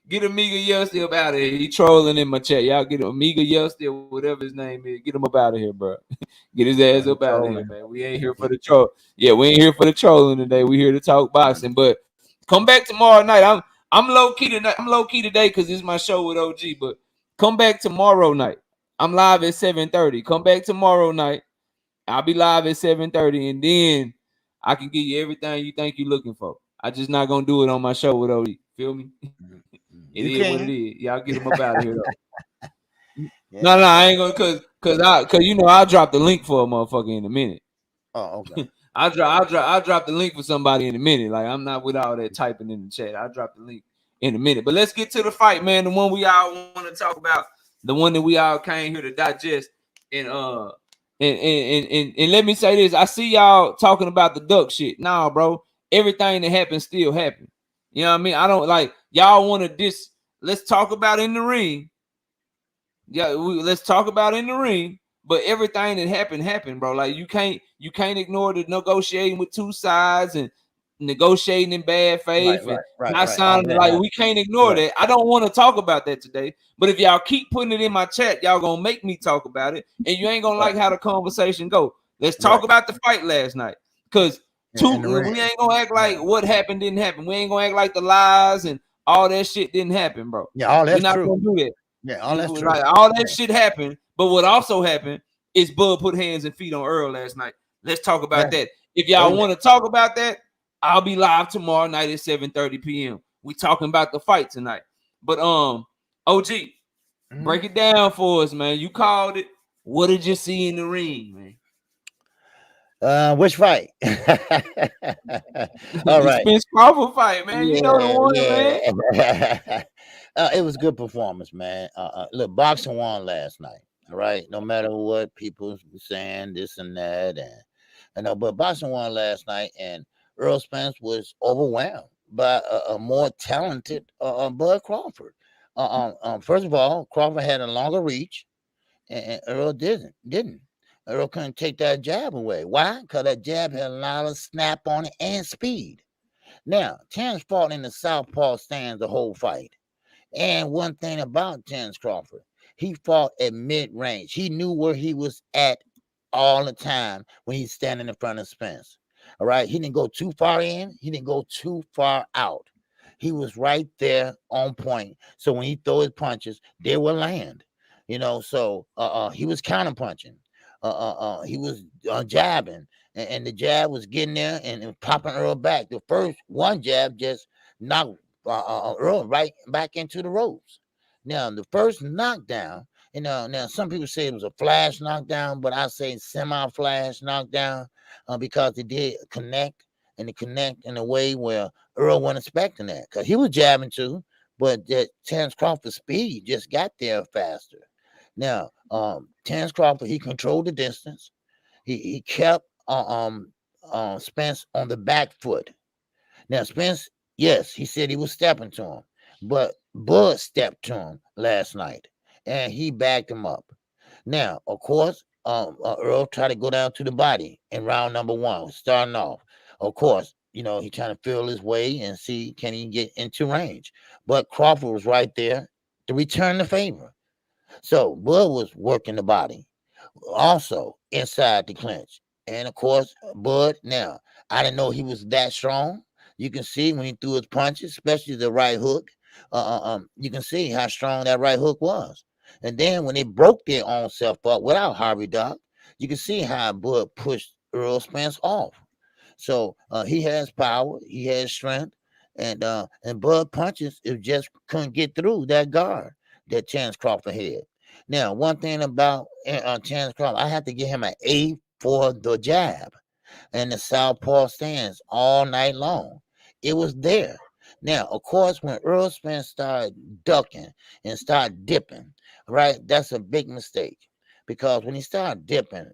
Get Amiga Yelsty up out of here. He trolling in my chat. Y'all get Amiga Yelsty or whatever his name is. Get him up out of here, bro. Get his ass up out of here, man. We ain't here for the troll. Yeah, we ain't here for the trolling today. We here to talk boxing. But come back tomorrow night. I'm low key tonight. I'm low key today because it's my show with OG. But come back tomorrow night. I'm live at 7:30. Come back tomorrow night. I'll be live at 7:30, and then I can give you everything you think you're looking for. I just not gonna do it on my show with OG. Feel me? It is what it is. Y'all get them up out of here though. No, I ain't gonna cause you know I'll drop the link for a motherfucker in a minute. Oh, okay. I'll drop the link for somebody in a minute. Like I'm not with all that typing in the chat. I'll drop the link in a minute. But let's get to the fight, man. The one we all want to talk about, the one that we all came here to digest. And let me say this: I see y'all talking about the duck shit. Nah, bro, everything that happened still happened. You know what I mean? I don't like y'all want to let's talk about in the ring. Yeah, let's talk about in the ring. But everything that happened, bro. Like you can't ignore the negotiating with two sides and negotiating in bad faith and not signing. Like we can't ignore that. I don't want to talk about that today. But if y'all keep putting it in my chat, y'all gonna make me talk about it, and you ain't gonna like how the conversation go. Let's talk about the fight last night, because we ain't gonna act like what happened didn't happen. We ain't gonna act like the lies and all that shit didn't happen, bro. Yeah, all that's We're not gonna do that. Yeah, all that's true. Like, all that shit happened, but what also happened is Bud put hands and feet on Errol last night. Let's talk about that. If y'all want to talk about that, I'll be live tomorrow night at 7:30 p.m. We talking about the fight tonight. But OG, break it down for us, man. You called it. What did you see in the ring, man? Which fight? All right, Spence Crawford fight, man. You know the one, man. It was a good performance, man. Look, boxing won last night. All right, no matter what people saying, this and that, and but boxing won last night, and Errol Spence was overwhelmed by a more talented Bud Crawford. First of all, Crawford had a longer reach, and Errol didn't. Errol couldn't take that jab away. Why? Because that jab had a lot of snap on it and speed. Now, Terence fought in the southpaw stance the whole fight. And one thing about Terence Crawford, he fought at mid-range. He knew where he was at all the time when he's standing in front of Spence. All right. He didn't go too far in. He didn't go too far out. He was right there on point. So when he throw his punches, they will land. You know, so he was counter punching. He was jabbing. And the jab was getting there and popping Errol back. The first one jab just knocked Errol right back into the ropes. Now, the first knockdown, now some people say it was a flash knockdown, but I say semi-flash knockdown because it did connect, and it connect in a way where Errol wasn't expecting that, because he was jabbing too, but that Terence Crawford's speed just got there faster. Now, Terence Crawford, he controlled the distance. He kept Spence on the back foot. Now, Spence, yes, he said he was stepping to him, but Bud stepped to him last night, and he backed him up. Now, of course, Errol tried to go down to the body in round number one, starting off. Of course, he trying to feel his way and see can he get into range. But Crawford was right there to return the favor. So Bud was working the body, also inside the clinch. And of course, Bud, now, I didn't know he was that strong. You can see when he threw his punches, especially the right hook. You can see how strong that right hook was. And then when they broke their own self up without Harvey Doc, you can see how Bud pushed Errol Spence off. So he has power, he has strength, and Bud punches, it just couldn't get through that guard that Terence Crawford had. Now, one thing about Terence Crawford, I have to give him an A for the jab and the southpaw stance all night long. It was there. Now, of course, when Errol Spence started ducking and started dipping, right, that's a big mistake. Because when he started dipping,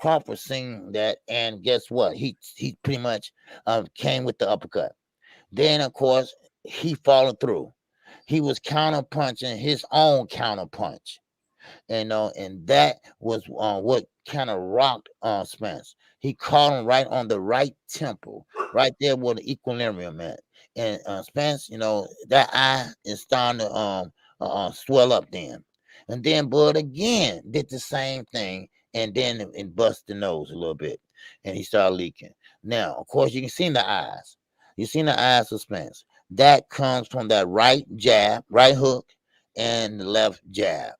Crawford seen that, and guess what? He pretty much came with the uppercut. Then, of course, he followed through. He was counter punching his own counter punch. And that was what kind of rocked Spence. He caught him right on the right temple, right there where the equilibrium at. And Spence, that eye is starting to swell up then. And then Bud again did the same thing, and then it bust the nose a little bit, and he started leaking. Now, of course, you can see the eyes. You seen the eyes of Spence. That comes from that right jab, right hook, and the left jab,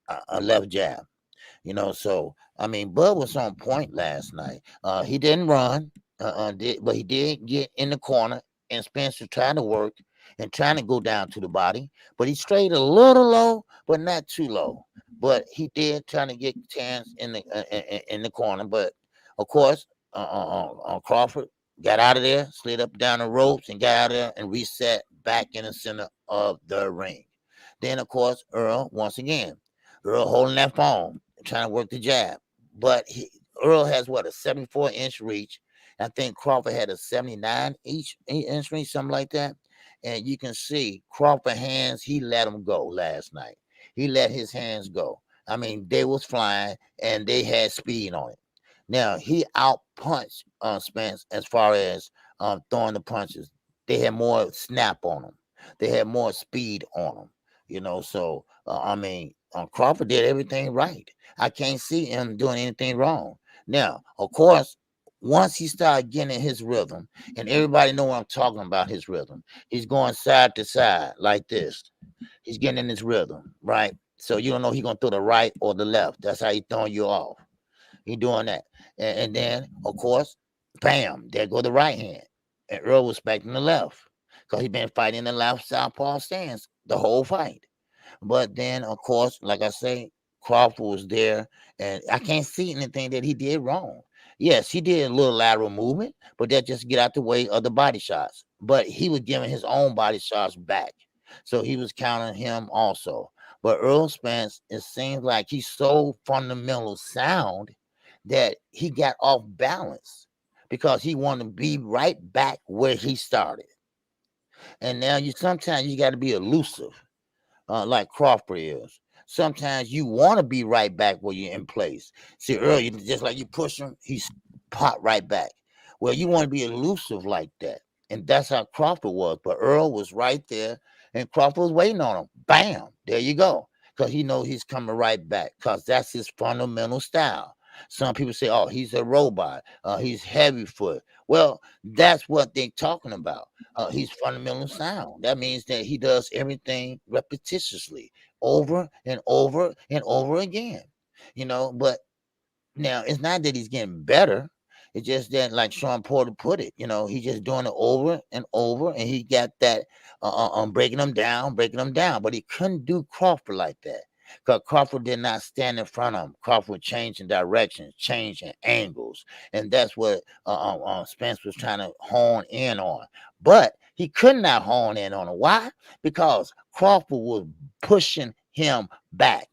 So I mean, Bud was on point last night. He didn't run, but he did get in the corner, and Spencer tried to work and trying to go down to the body, but he strayed a little low, but not too low. But he did trying to get Terence in the corner. But of course, Crawford got out of there, slid up down the ropes, and got out of there and reset back in the center of the ring. Then, of course, Errol, once again, Errol holding that phone, trying to work the jab. But Errol has what, a 74-inch reach. I think Crawford had a 79-inch reach, something like that. And you can see Crawford hands, he let them go last night. He let his hands go. I mean, they was flying and they had speed on it. Now, he out punched Spence as far as throwing the punches. They had more snap on them. They had more speed on them. So I mean, Crawford did everything right. I can't see him doing anything wrong. Now, of course, once he started getting in his rhythm, and everybody know what I'm talking about, his rhythm, he's going side to side like this. He's getting in his rhythm, right? So you don't know he's gonna throw the right or the left. That's how he's throwing you off. He doing that, and then of course, bam, there go the right hand, and Earl was expecting the left because he been fighting the left southpaw stance the whole fight. But then, of course, like I say, Crawford was there, and I can't see anything that he did wrong. Yes, he did a little lateral movement, but that just get out the way of the body shots. But he was giving his own body shots back, so he was counting him also. But Earl Spence, it seems like he's so fundamental sound that he got off balance because he wanted to be right back where he started. And now sometimes you got to be elusive, like Crawford is. Sometimes you want to be right back where you're in place. See, earlier, just like you push him, he's popped right back. Well, you want to be elusive like that. And that's how Crawford was. But Earl was right there, and Crawford was waiting on him. Bam, there you go. Because he knows he's coming right back, because that's his fundamental style. Some people say, oh, he's a robot. He's heavy foot. Well, that's what they're talking about. He's fundamental sound. That means that he does everything repetitiously over and over and over again. But now it's not that he's getting better. It's just that, like Sean Porter put it, he's just doing it over and over, and he got that breaking them down. But he couldn't do Crawford like that, because Crawford did not stand in front of him. Crawford changing directions, changing angles, and that's what Spence was trying to hone in on. But he could not hone in on it. Why? Because Crawford was pushing him back.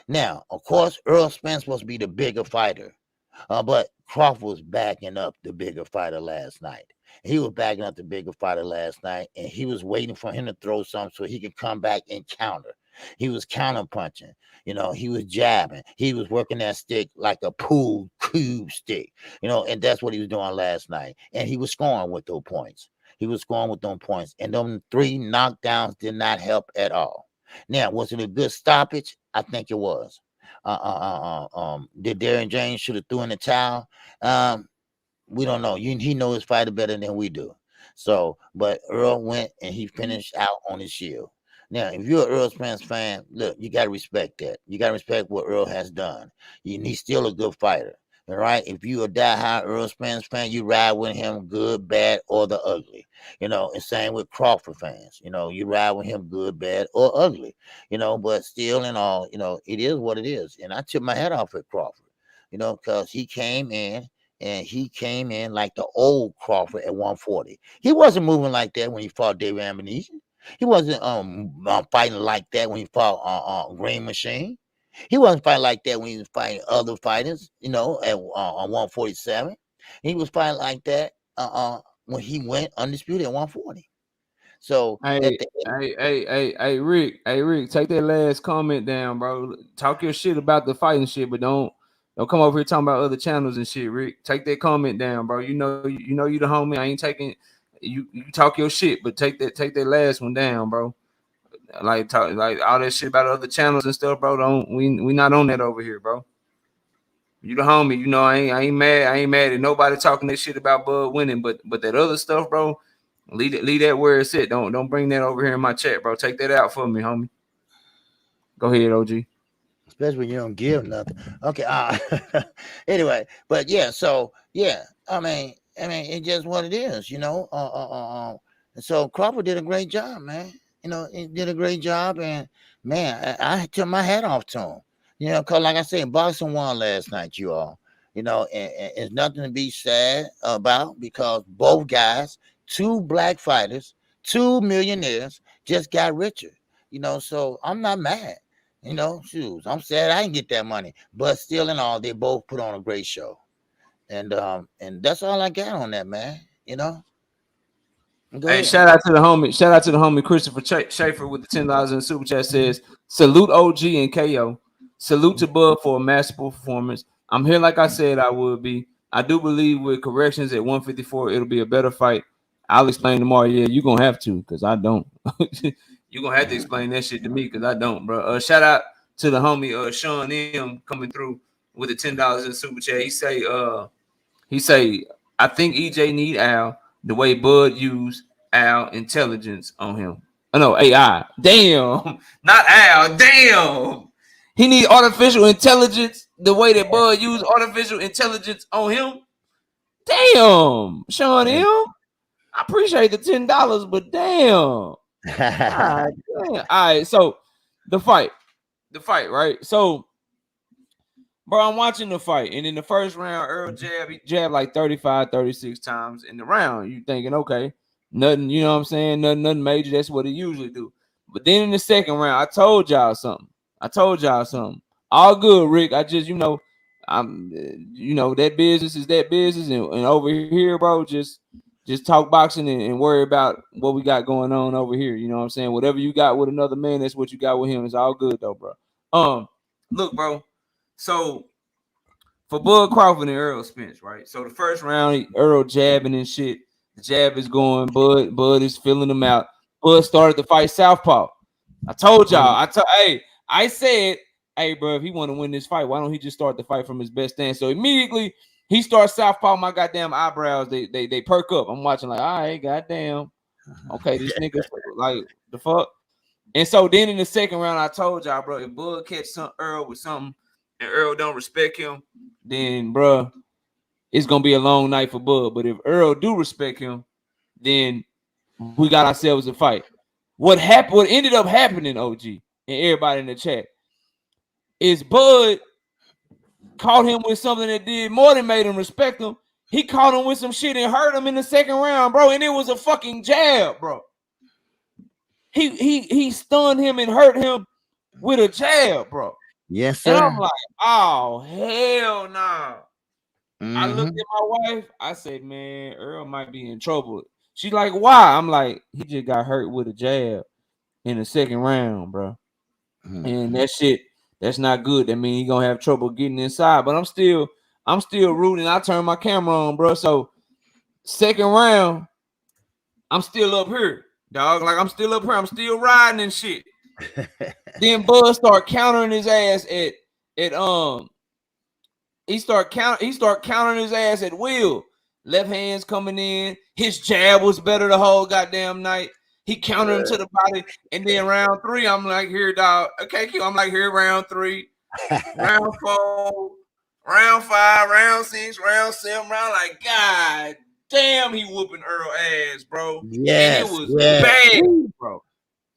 Now, of course, Earl Spence was to be the bigger fighter, but Crawford was backing up the bigger fighter last night. He was backing up the bigger fighter last night, and he was waiting for him to throw something so he could come back and counter. He was counter punching. He was jabbing. He was working that stick like a pool cube stick, and that's what he was doing last night. And he was scoring with those points. And them 3 knockdowns did not help at all. Now, was it a good stoppage? I think it was. Did Darren James should have threw in the towel? We don't know. He knows his fighter better than we do. So, but Earl went and he finished out on his shield. Now, if you're an Earl Spence fan, look, you got to respect that. You got to respect what Earl has done. He's still a good fighter. All right. If you a die-hard Earl Spence fan, you ride with him, good, bad, or the ugly. And same with Crawford fans. You ride with him, good, bad, or ugly. But still in all, it is what it is. And I took my head off at Crawford, because he came in like the old Crawford at 140. He wasn't moving like that when he fought David Ambanesian. He wasn't fighting like that when he fought Green Machine. He wasn't fighting like that when he was fighting other fighters, at 147. He was fighting like that when he went undisputed at 140. So hey, Rick, take that last comment down, bro. Talk your shit about the fighting shit, but don't come over here talking about other channels and shit, Rick. Take that comment down, bro. You know you the homie. I ain't taking you talk your shit, but take that last one down, bro. Like talk like all that shit about other channels and stuff, bro. We not on that over here, bro. You the homie, I ain't mad at nobody talking that shit about Bud winning, but that other stuff, bro, leave that where it's at. Don't bring that over here in my chat, bro. Take that out for me, homie. Go ahead, OG. Especially when you don't give nothing. Okay. Anyway, but yeah, so yeah, I mean, it's just what it is, And so Crawford did a great job, man. He did a great job, and man, I took my hat off to him. Because like I said, boxing won last night, you all. And it's nothing to be sad about, because both guys, 2 black fighters, 2 millionaires just got richer. So I'm not mad. Shoes. I'm sad I didn't get that money, but still in all, they both put on a great show, and that's all I got on that, man. Go Hey, ahead. shout out to the homie Christopher Schaefer with the $10 in the super chat. Says salute OG and KO. Salute to Bud for a masterful performance. I'm here like I said I would be. I do believe with corrections at 154 it'll be a better fight. I'll explain tomorrow. Yeah, you're gonna have to because I don't. You're gonna have to explain that shit to me because I don't, bro. Shout out to the homie Sean M coming through with the $10 in the super chat. He say I think EJ need Al the way Bud used Al intelligence on him. Oh no, AI. Damn, not Al. Damn. He need artificial intelligence the way that Bud used artificial intelligence on him. Damn, Sean M. I appreciate the $10, but damn. All right, damn. All right, so the fight, right? So, bro, I'm watching the fight, and in the first round, Errol jabbed like 35, 36 times in the round. You thinking, okay, nothing, you know what I'm saying? Nothing major. That's what he usually do. But then in the second round, I told y'all something. All good, Rick. I just, I'm, that business is that business, and over here, bro, just talk boxing and worry about what we got going on over here. You know what I'm saying? Whatever you got with another man, that's what you got with him. It's all good though, bro. Look, bro. So for Bud Crawford and Errol Spence, right? So the first round, Errol jabbing and shit. The jab is going. Bud is filling him out. Bud started to fight southpaw. I told y'all. I said, hey, bro, if he want to win this fight, why don't he just start the fight from his best stance? So immediately he starts southpaw. My goddamn eyebrows, they perk up. I'm watching like, all right, goddamn. Okay, this nigga like the fuck. And so then in the second round, I told y'all, bro, if Bud catch Errol with something and Errol don't respect him, then, bro, it's gonna be a long night for Bud. But if Errol do respect him, then we got ourselves a fight. What ended up happening, OG, and everybody in the chat, is Bud caught him with something that did more than made him respect him. He caught him with some shit and hurt him in the second round, bro, and it was a fucking jab, bro. He stunned him and hurt him with a jab, bro. Yes, sir. And I'm like, oh, hell no. Nah. I looked at my wife. I said, man, Errol might be in trouble. She's like, why? I'm like, he just got hurt with a jab in the second round, bro. And that shit, that's not good. That means he gonna have trouble getting inside. But I'm still rooting. I turned my camera on, bro. So second round, I'm still up here, dog. Like I'm still up here. I'm still riding and shit. Then Bud start countering his ass at he start countering his ass at will. Left hands coming in. His jab was better the whole goddamn night. He countered him to the body. And then round 3, I'm like, here, dog. Okay, I'm like, here, round 3, round 4, round 5, round 6, round 7, round like, God damn, he whooping Errol ass, bro. Yes, and it was bad, bro.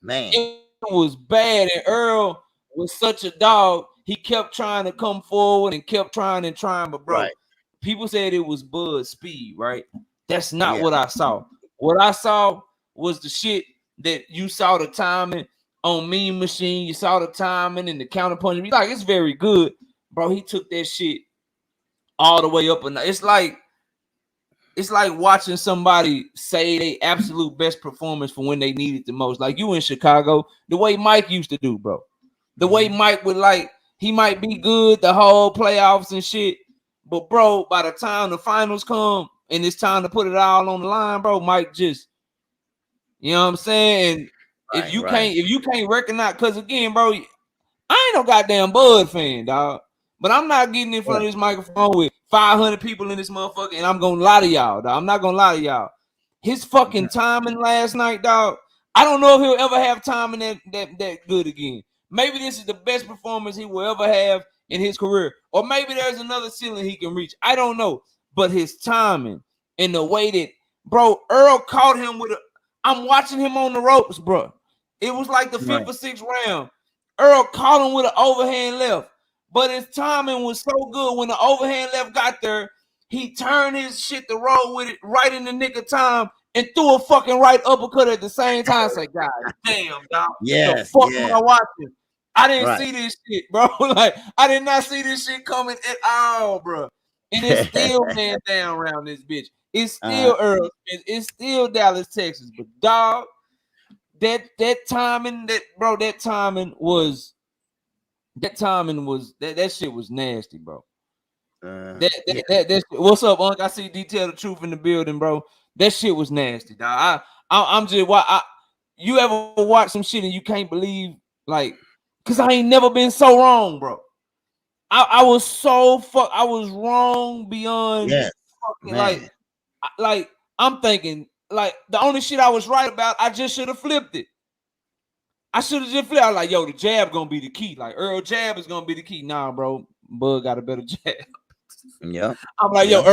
Man. It was bad. And Errol was such a dog. He kept trying to come forward and kept trying. But, bro, people said it was Bud's speed, right? That's not what I saw. What I saw was the shit that you saw the timing on Mean Machine. You saw the timing and the counter punch. Like, it's very good. Bro, he took that shit all the way up. And it's like watching somebody say they absolute best performance for when they need it the most. Like you in Chicago, the way Mike used to do, bro. The way Mike would he might be good the whole playoffs and shit. But, bro, by the time the finals come and it's time to put it all on the line, bro, Mike just, you know what I'm saying? And if you can't recognize, because again, bro, I ain't no goddamn Bud fan, dog. But I'm not getting in front of this microphone with 500 people in this motherfucker, and I'm gonna lie to y'all, dog. I'm not gonna lie to y'all. His fucking timing last night, dog. I don't know if he'll ever have timing that good again. Maybe this is the best performance he will ever have in his career, or maybe there's another ceiling he can reach. I don't know, but his timing and the way that, bro, Errol caught him with I'm watching him on the ropes, bro. It was like the 5th or 6th round. Errol caught him with an overhand left, but his timing was so good. When the overhand left got there, he turned his shit to roll with it right in the nick of time and threw a fucking right uppercut at the same time. Say, God damn, dog. The Yes, fuck am yeah. I watching? I didn't Right. see this shit, bro. Like, I did not see this shit coming at all, bro. And it's still man down around this bitch. It's still Errol. It's still Dallas, Texas. But dog, that timing, that timing was that shit was nasty, bro. Yeah. That what's up, Unc? I see Detail the Truth in the building, bro. That shit was nasty, dog. I'm just you ever watch some shit and you can't believe, like, cause I ain't never been so wrong, bro. I was so I was wrong beyond Yes, fucking, man. like I'm thinking, like, the only shit I was right about, I just should have flipped it. I should have just flipped. I was like, yo, the jab gonna be the key. Like, Earl jab is gonna be the key. Nah, bro. Bud got a better jab. Yep. I'm like, Yep.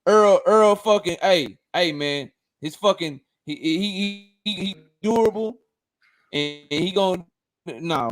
Earl, fucking, hey, man, his fucking, he durable, and he gonna, nah,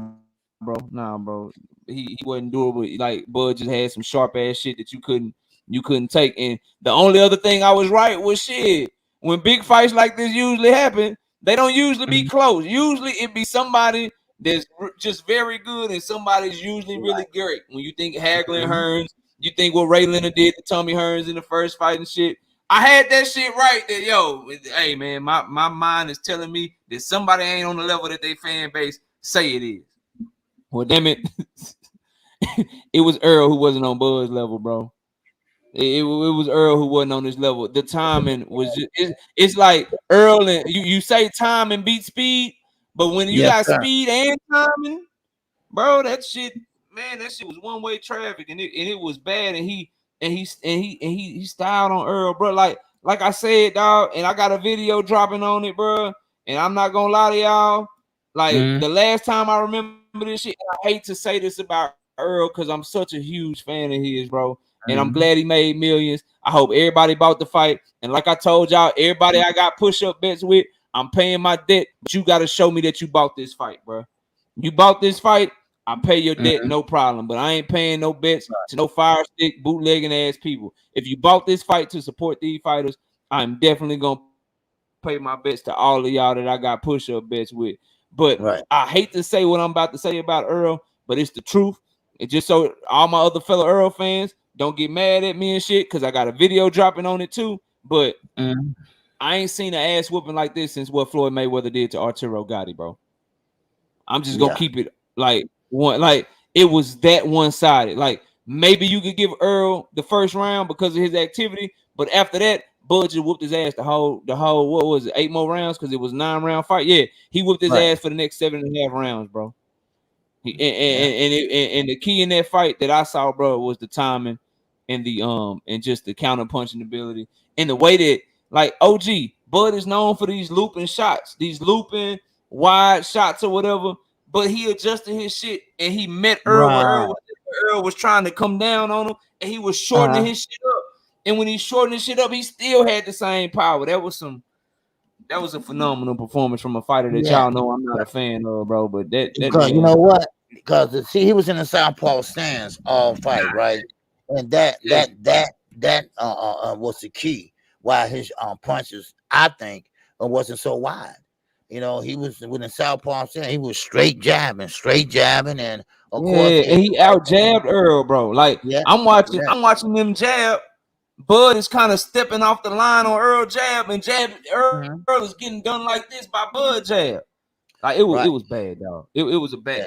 bro, he wasn't durable. Like, Bud just had some sharp ass shit that you couldn't take. And the only other thing I was right was shit. When big fights like this usually happen, they don't usually be close. Usually it be somebody that's just very good, and somebody's usually really great. When you think Hagler and Hearns, you think what Ray Leonard did to Tommy Hearns in the first fight and shit. I had that shit right. That, yo, hey man, my mind is telling me that somebody ain't on the level that they fan base say it is. Well, damn it, it was Errol who wasn't on Bud's level, bro. It was Errol who wasn't on this level. The timing was just, it's like Errol, and you say timing beat speed, but when you Yes, got sir. speed and timing, bro, that shit was one way traffic, and it was bad. And he styled on Errol, bro. Like I said, dog, and I got a video dropping on it, bro. And I'm not gonna lie to y'all, like the last time I remember this shit, and I hate to say this about Errol because I'm such a huge fan of his, bro. And I'm glad he made millions. I hope everybody bought the fight. And like I told y'all, everybody I got push-up bets with, I'm paying my debt. But you got to show me that you bought this fight, bro. You bought this fight, I pay your debt, no problem. But I ain't paying no bets to no fire stick, bootlegging ass people. If you bought this fight to support these fighters, I'm definitely gonna pay my bets to all of y'all that I got push-up bets with. But Right. I hate to say what I'm about to say about Errol, but it's the truth. It just so all my other fellow Errol fans don't get mad at me and shit, because I got a video dropping on it too. But I ain't seen an ass whooping like this since what Floyd Mayweather did to Arturo Gatti, bro. I'm just gonna keep it like one. Like, it was that one-sided. Like, maybe you could give Errol the first round because of his activity, but after that, Bud just whooped his ass the whole what was it, 8 more rounds, because it was 9-round fight. Yeah, he whooped his ass for the next 7.5 rounds, bro. And the key in that fight that I saw, bro, was the timing and the and just the counter punching ability and the way that, like, OG Bud is known for these looping shots, these looping wide shots or whatever. But he adjusted his shit and he met Errol where Errol was trying to come down on him, and he was shortening his shit up. And when he shortened his shit up, he still had the same power. That was a phenomenal performance from a fighter that y'all know I'm not a fan of, bro. But that Because you man, know what? Because see, he was in the southpaw stance all fight, right? And that was the key why his punches, I think, wasn't so wide. You know, he was with the southpaw stance. He was straight jabbing, and of course, and he out jabbed Earl, bro. Like, I'm watching them jab. Bud is kind of stepping off the line on Earl jab, and Earl is getting done like this by Bud jab. Like, it was bad, dog. It was a bad,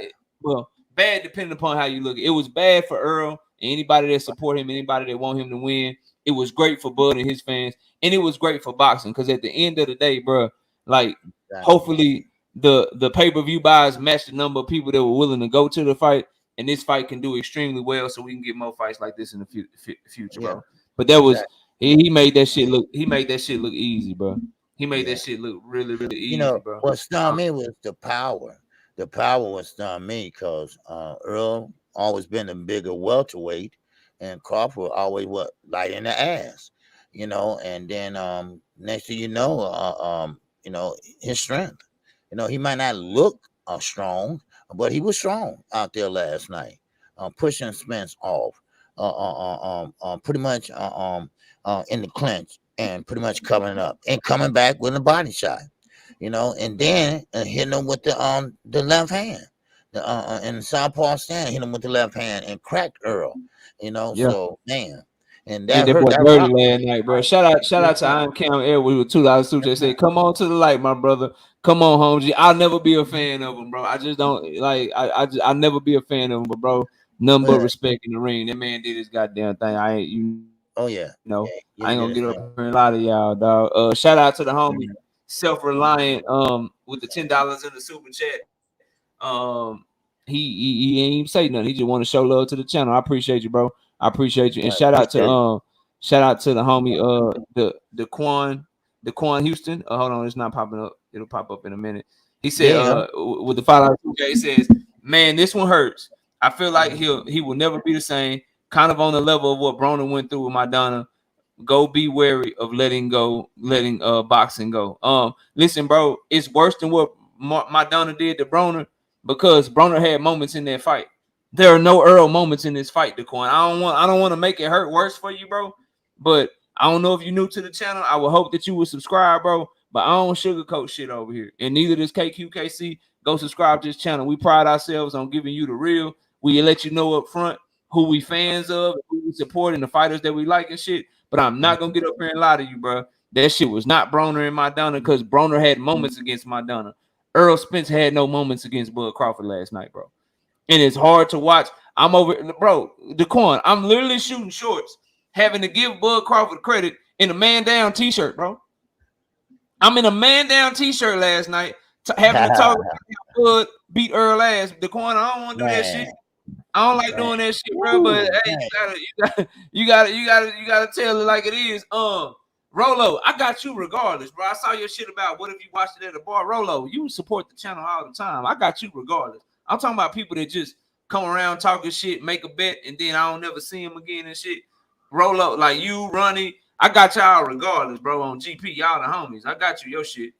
bad depending upon how you look. It was bad for Earl and anybody that support him, anybody that want him to win. It was great for Bud and his fans, and it was great for boxing, because at the end of the day, bro, like, hopefully the pay-per-view buys match the number of people that were willing to go to the fight, and this fight can do extremely well, so we can get more fights like this in the future, bro. But that was he made that shit look easy, bro. He made that shit look really, really easy, bro. What stunned me was the power. The power was stunned me because Earl always been a bigger welterweight, and Crawford always light in the ass, And then next thing you know, his strength. He might not look strong, but he was strong out there last night, pushing Spence off, pretty much in the clinch. and pretty much covering it up and coming back with a body shot, and then hitting him with the left hand. In the southpaw stand, hit him with the left hand and cracked Errol. Yeah. So man, and Did that that hurt. boy That dirty rocked last night, bro. Shout out to Iron Count Edward with $2 suit. They said, "Come on to the light, my brother. Come on, Holmes. I'll never be a fan of him, bro. I just don't like. I'll never be a fan of him, but bro, nothing but respect in the ring. That man did his goddamn thing. I ain't, Oh yeah, I ain't gonna get up here and lie to y'all, dog. Shout out to the homie, self-reliant, with the $10 in the super chat. He ain't even say nothing. He just want to show love to the channel. I appreciate you, bro. I appreciate you. And shout out to the homie the Quan Houston. Hold on, it's not popping up. It'll pop up in a minute. He said with the $5 he says, man, this one hurts. I feel like he will never be the same. Kind of on the level of what Broner went through with Madonna. Go be wary of letting boxing go. Listen, bro, it's worse than what Madonna did to Broner, because Broner had moments in that fight. There are no Earl moments in this fight, DeQuan. I don't want to make it hurt worse for you, bro. But I don't know if you're new to the channel. I would hope that you would subscribe, bro. But I don't sugarcoat shit over here. And neither does KQKC. Go subscribe to this channel. We pride ourselves on giving you the real. We let you know up front who we fans of, who we support, and the fighters that we like and shit. But I'm not gonna get up here and lie to you, bro. That shit was not Broner and Madonna, because Broner had moments against Madonna. Earl Spence had no moments against Bud Crawford last night, bro. And it's hard to watch. I'm over, bro. DeQuan, I'm literally shooting shorts, having to give Bud Crawford credit in a man down t-shirt, bro. I'm in a man down t-shirt last night, having to talk about how Bud beat Earl ass. DeQuan, I don't want to do that shit. I don't like doing that shit, bro. But hey, you gotta tell it like it is. Rolo, I got you regardless, bro. I saw your shit about what if you watched it at a bar. Rolo, you support the channel all the time. I got you regardless. I'm talking about people that just come around talking shit, make a bet, and then I don't never see them again and shit. Rolo, like you, Ronnie, I got y'all regardless, bro. On GP, y'all the homies. I got you your shit.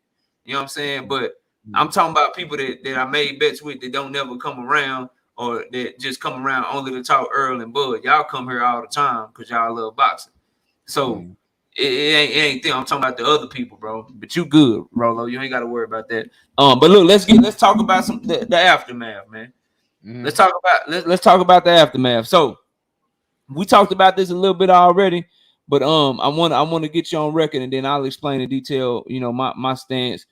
You know what I'm saying? But I'm talking about people that I made bets with that don't never come around, or that just come around only to talk Earl and Bud. Y'all come here all the time because y'all love boxing. So it ain't them. I'm talking about the other people, bro. But you good, Rolo. You ain't got to worry about that. But look, let's talk about the aftermath, man. Let's talk about the aftermath. So we talked about this a little bit already, but I want to get you on record, and then I'll explain in detail, my stance.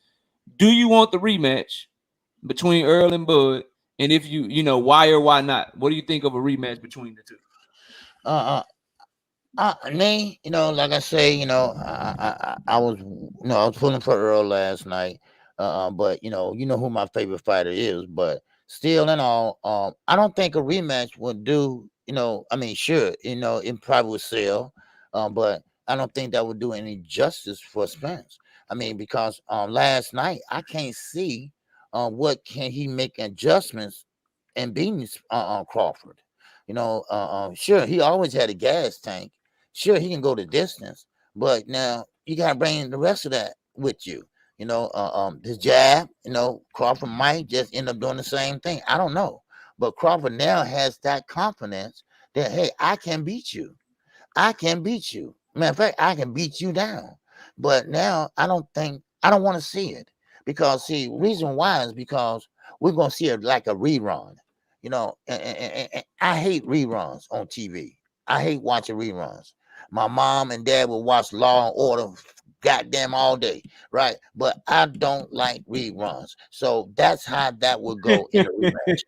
Do you want the rematch between Earl and Bud? And if why or why not? What do you think of a rematch between the two? Me, like I say, I was, I was pulling for Earl last night. But you know who my favorite fighter is. But still, in all, I don't think a rematch would do. I mean, sure, it probably would sell, but I don't think that would do any justice for Spence. I mean, because last night I can't see what can he make adjustments and beating Crawford. Sure, he always had a gas tank. Sure, he can go the distance, but now you got to bring the rest of that with you. The jab. Crawford might just end up doing the same thing. I don't know, but Crawford now has that confidence that, hey, I can beat you. I can beat you. Matter of fact, I can beat you down. But now I don't want to see it, because see, reason why is because we're gonna see it like a rerun. And I hate reruns on TV. I hate watching reruns. My mom and dad will watch Law and Order goddamn all day, right? But I don't like reruns. So that's how that would go in a rematch.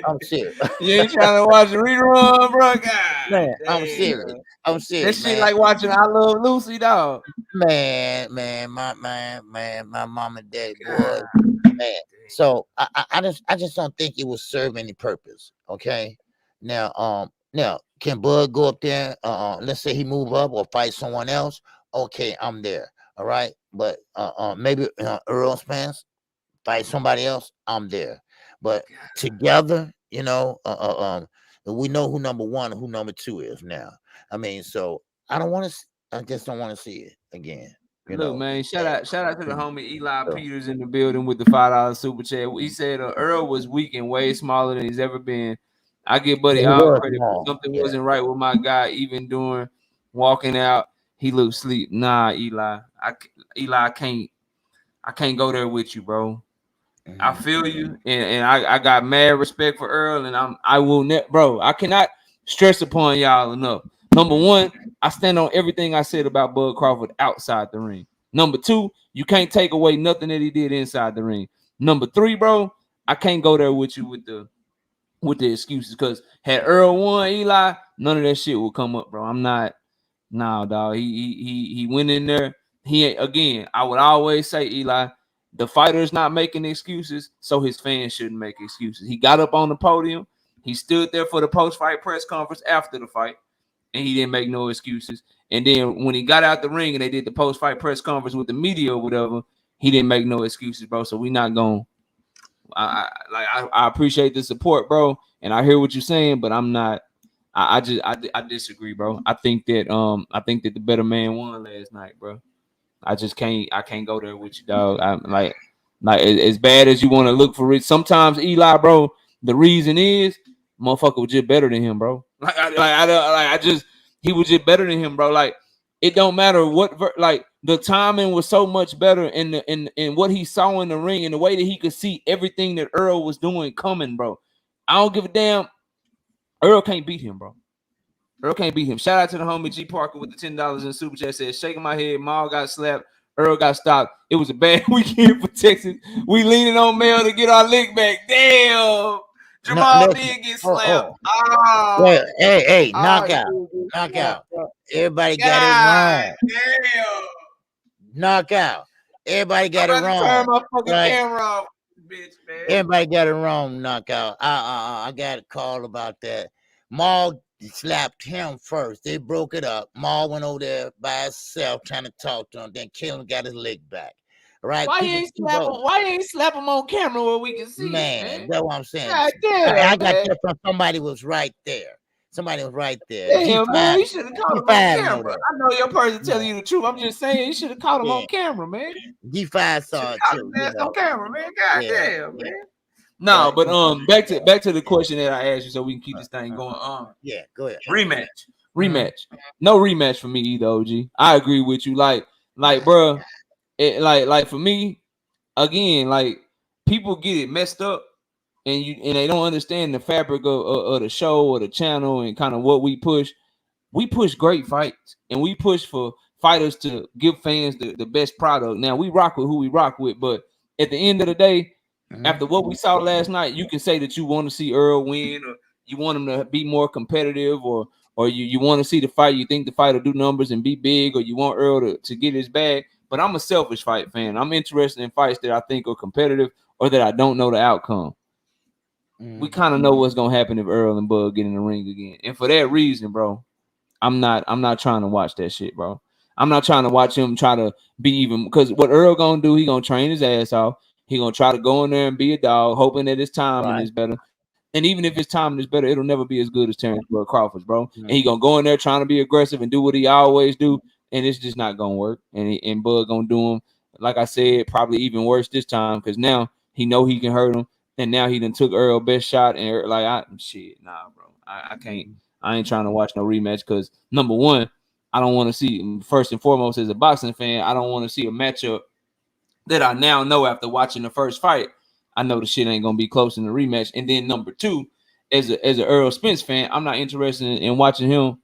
I'm serious. You ain't trying to watch a rerun, bro? God, Man, I'm dang, serious. bro. I'm serious, That shit man. like watching I Love Lucy, dog. Man, my mom and dad, boy, man. So I just don't think it will serve any purpose. Okay, now can Bud go up there? Let's say he move up or fight someone else. Okay, I'm there. All right, but maybe Earl Spence fight somebody else. I'm there. But together, we know who number one and who number two is now. I mean, so I don't want to. I just don't want to see it again. Look, man, shout out to the homie Eli Peters in the building with the $5 super chat. He said Earl was weak and way smaller than he's ever been. I give Buddy all credit, but something wasn't right with my guy even during walking out. He looks sleep. Nah, Eli. Eli, I can't go there with you, bro. I feel you, and I got mad respect for Earl, and I will bro. I cannot stress upon y'all enough. Number one, I stand on everything I said about Bud Crawford outside the ring. Number two, you can't take away nothing that he did inside the ring. Number three, bro, I can't go there with you with the excuses, because had Earl won, Eli, none of that shit will come up, bro. I'm not. Nah, dog. He went in there. Again, I would always say, Eli, the fighter is not making excuses, so his fans shouldn't make excuses. He got up on the podium. He stood there for the post-fight press conference after the fight, and he didn't make no excuses. And then when he got out the ring and they did the post-fight press conference with the media or whatever, he didn't make no excuses, bro. So we not going. I appreciate the support, bro, and I hear what you're saying, but I'm not. I disagree, bro. I think that the better man won last night, bro. I can't go there with you, dog. I'm like as bad as you want to look for it. Sometimes Eli, bro, the reason is motherfucker was just better than him, bro. He was just better than him, bro. Like it don't matter what like the timing was so much better in what he saw in the ring and the way that he could see everything that Errol was doing coming, bro. I don't give a damn. Errol can't beat him, bro. Earl can't beat him. Shout out to the homie G Parker with the $10 in super chat. Said, shaking my head. Maul got slapped. Earl got stopped. It was a bad weekend for Texas. We leaning on Mel to get our lick back. Damn. Jamal did get slapped. Well, hey, knockout. Everybody got it wrong. Damn. Knockout. Everybody got it wrong. Turn my fucking camera off, bitch, man. Everybody got it wrong, knockout. I got a call about that. Maul slapped him first. They broke it up. Maul went over there by himself trying to talk to him. Then Killin got his leg back. Right? Why you ain't slap him on camera where we can see man, it, that's what I'm saying. God damn, I got that from somebody was right there. Somebody was right there. Damn, man, you should have caught him on camera. I know your person telling you the truth. I'm just saying you should have caught him on camera, man. G5 saw it too. On camera, man. God damn, man. No, but back to the question that I asked you, so we can keep this thing going. Yeah, go ahead. Rematch. No rematch for me either, OG. I agree with you. Like, bro, like for me, again, like people get it messed up, and they don't understand the fabric of the show or the channel and kind of what we push. We push great fights, and we push for fighters to give fans the best product. Now we rock with who we rock with, but at the end of the day, after what we saw last night, you can say that you want to see Errol win, or you want him to be more competitive, or you want to see the fight. You think the fight will do numbers and be big, or you want Errol to get his bag. But I'm a selfish fight fan. I'm interested in fights that I think are competitive or that I don't know the outcome. We kind of know what's gonna happen if Errol and Bud get in the ring again, and for that reason, bro, I'm not trying to watch that shit, bro. I'm not trying to watch him try to be even, because what Errol gonna do, he gonna train his ass off. He gonna try to go in there and be a dog, hoping that his timing is better. And even if his timing is better, it'll never be as good as Terence Crawford's, bro. And he gonna go in there trying to be aggressive and do what he always do, and it's just not gonna work. And Bud gonna do him, like I said, probably even worse this time, because now he know he can hurt him, and now he done took Errol's best shot, and nah, bro. I can't. I ain't trying to watch no rematch, because number one, I don't want to see, first and foremost, as a boxing fan, I don't want to see a matchup that I now know after watching the first fight. I know the shit ain't gonna be close in the rematch. And then number two, as a Errol Spence fan, I'm not interested in watching him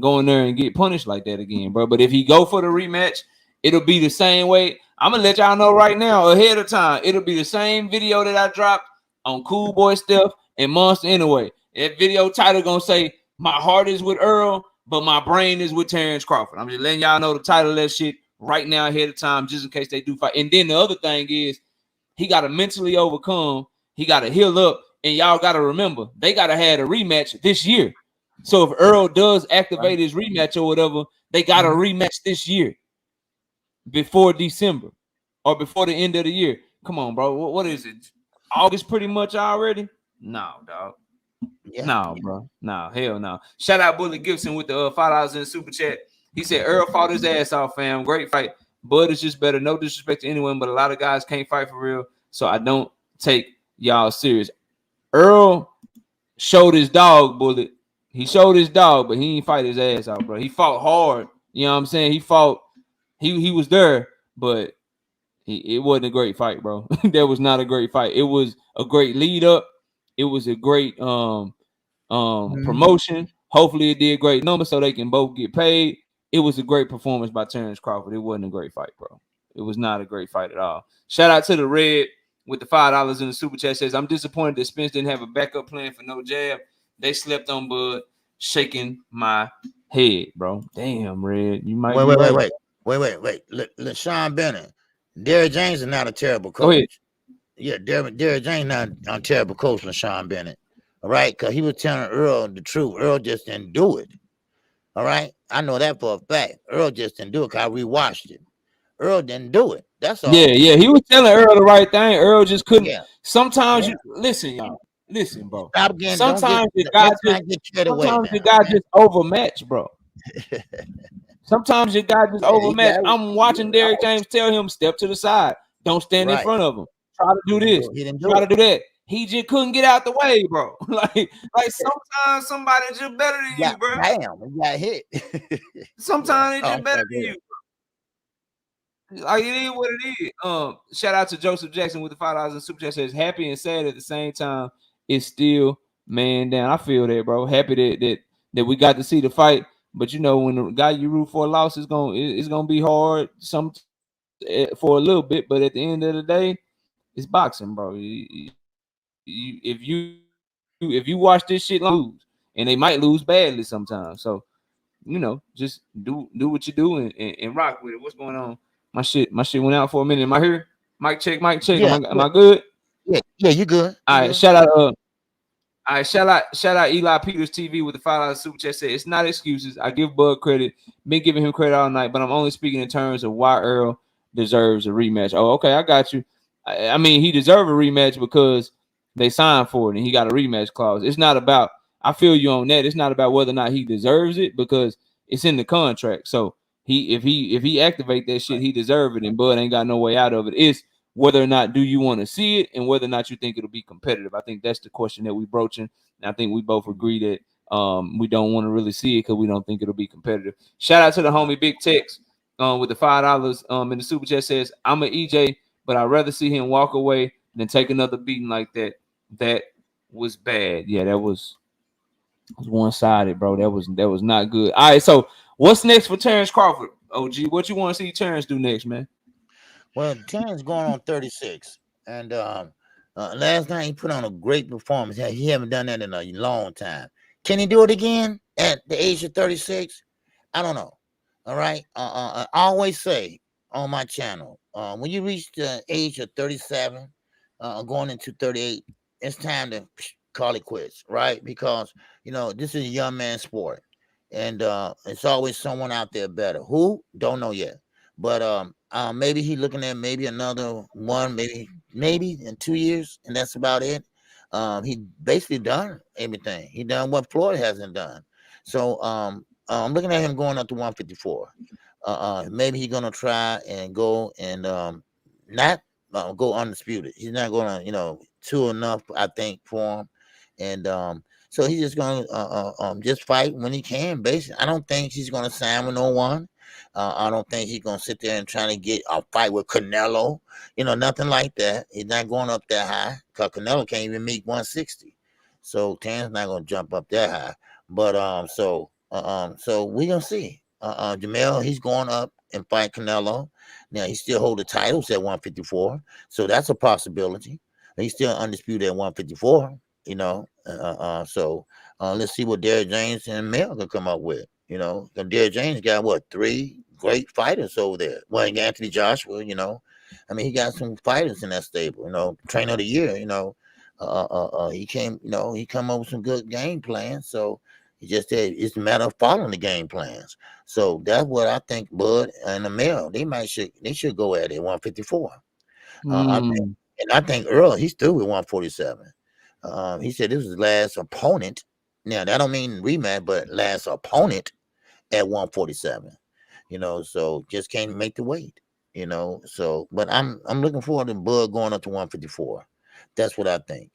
go in there and get punished like that again, bro. But if he go for the rematch, it'll be the same way. I'm gonna let y'all know right now, ahead of time, it'll be the same video that I dropped on Cool Boy Steph and Monster Inoue. That video title gonna say, "My heart is with Errol, but my brain is with Terence Crawford." I'm just letting y'all know the title of that shit right now ahead of time, just in case they do fight. And then the other thing is, he got to mentally overcome. He got to heal up. And y'all got to remember, they got to have a rematch this year. So if Errol does activate his rematch or whatever, they got a rematch this year before December or before the end of the year. Come on, bro. What is it? August pretty much already? No, dog. No, bro. No, hell no. Shout out Bully Gibson with the $5 in the super chat. He said, Errol fought his ass off, fam. Great fight. Bud is just better. No disrespect to anyone, but a lot of guys can't fight for real. So I don't take y'all serious. Errol showed his dog, Bullet. He showed his dog, but he ain't fight his ass out, bro. He fought hard. You know what I'm saying? He fought. He was there, but it wasn't a great fight, bro. That was not a great fight. It was a great lead up. It was a great promotion. Hopefully it did great numbers so they can both get paid. It was a great performance by Terence Crawford. It wasn't a great fight, bro. It was not a great fight at all. Shout out to the Red with the $5 in the super chat. Says, I'm disappointed that Spence didn't have a backup plan for no jab. They slept on Bud. Shaking my head, bro. Damn, Red. You might be right. Wait. Sean Bennett. Derrick James is not a terrible coach. Go ahead. Yeah, Derrick James not a terrible coach for Sean Bennett. All right, because he was telling Errol the truth. Errol just didn't do it. All right, I know that for a fact. Errol just didn't do it because I rewatched it. Earl didn't do it. That's all. Yeah. He was telling Earl the right thing. Earl just couldn't. Yeah. Sometimes you listen, y'all. Listen, bro. Stop getting, sometimes the guy just overmatched, bro. Sometimes your guy just overmatched. I'm watching Derrick James tell him step to the side. Don't stand in front of him. Try to do this. Try to do that. He just couldn't get out the way, bro. like sometimes somebody's just better than you, bro. Damn, he got hit. Sometimes it's just better than you. Like it is what it is. Shout out to Joseph Jackson with the $5 in super chat. Says happy and sad at the same time. It's still man down. I feel that, bro. Happy that we got to see the fight, but you know when the guy you root for lost, it's gonna be hard for a little bit. But at the end of the day, it's boxing, bro. If you watch this shit lose, and they might lose badly sometimes. So you know, just do what you do and rock with it. What's going on? My shit went out for a minute. Am I here? Mic check. Yeah, am I good? Yeah, you good. All right, shout out Eli Peters TV with the $5 super chat. Said it's not excuses. I give Bud credit. Been giving him credit all night, but I'm only speaking in terms of why Earl deserves a rematch. Oh, okay, I got you. I mean, he deserves a rematch because they signed for it and he got a rematch clause. It's not about. I feel you on that. It's not about whether or not he deserves it because it's in the contract. So if he activate that shit, he deserves it, and Bud ain't got no way out of it. It's whether or not do you want to see it and whether or not you think it'll be competitive. I think that's the question that we broaching. And I think we both agree that we don't want to really see it because we don't think it'll be competitive. Shout out to the homie Big Tex with the $5 in the super chat. Says I'm an EJ, but I'd rather see him walk away than take another beating like that. That was bad. Yeah, that was one-sided, bro. That was not good. All right, so what's next for Terence Crawford? OG, what you want to see Terence do next, man? Well, Terence going on 36, and last night he put on a great performance. He haven't done that in a long time. Can he do it again at the age of 36? I don't know. All right. I always say on my channel, when you reach the age of 37, going into 38, it's time to call it quits, right? Because you know this is a young man's sport, and it's always someone out there better. Who? Don't know yet. But maybe he's looking at maybe another one, maybe in 2 years, and that's about it. He basically done everything. He done what Floyd hasn't done. So I'm looking at him going up to 154. Maybe he's gonna try and go and not go undisputed. He's not gonna, two enough, I think, for him. And so he's just gonna just fight when he can. Basically, I don't think he's gonna sign with no one. I don't think he's gonna sit there and try to get a fight with Canelo. Nothing like that. He's not going up that high because Canelo can't even meet 160. So Tan's not gonna jump up that high. But so we gonna see. Jamel, he's going up and fight Canelo. Now he still hold the titles at 154, so that's a possibility. He's still undisputed at 154. So let's see what Derrick James and Mel can come up with. Derrick James got 3 great fighters over there. Well, Anthony Joshua. I mean, he got some fighters in that stable. Trainer of the year. He came. He come up with some good game plans. So it's a matter of following the game plans. So that's what I think. Bud and the Mel, they should go at it 154. I think Earl, he's through with 147. He said this was his last opponent. Now that don't mean rematch, but last opponent at 147. So just can't make the weight. So but I'm looking forward to Bud going up to 154. That's what I think.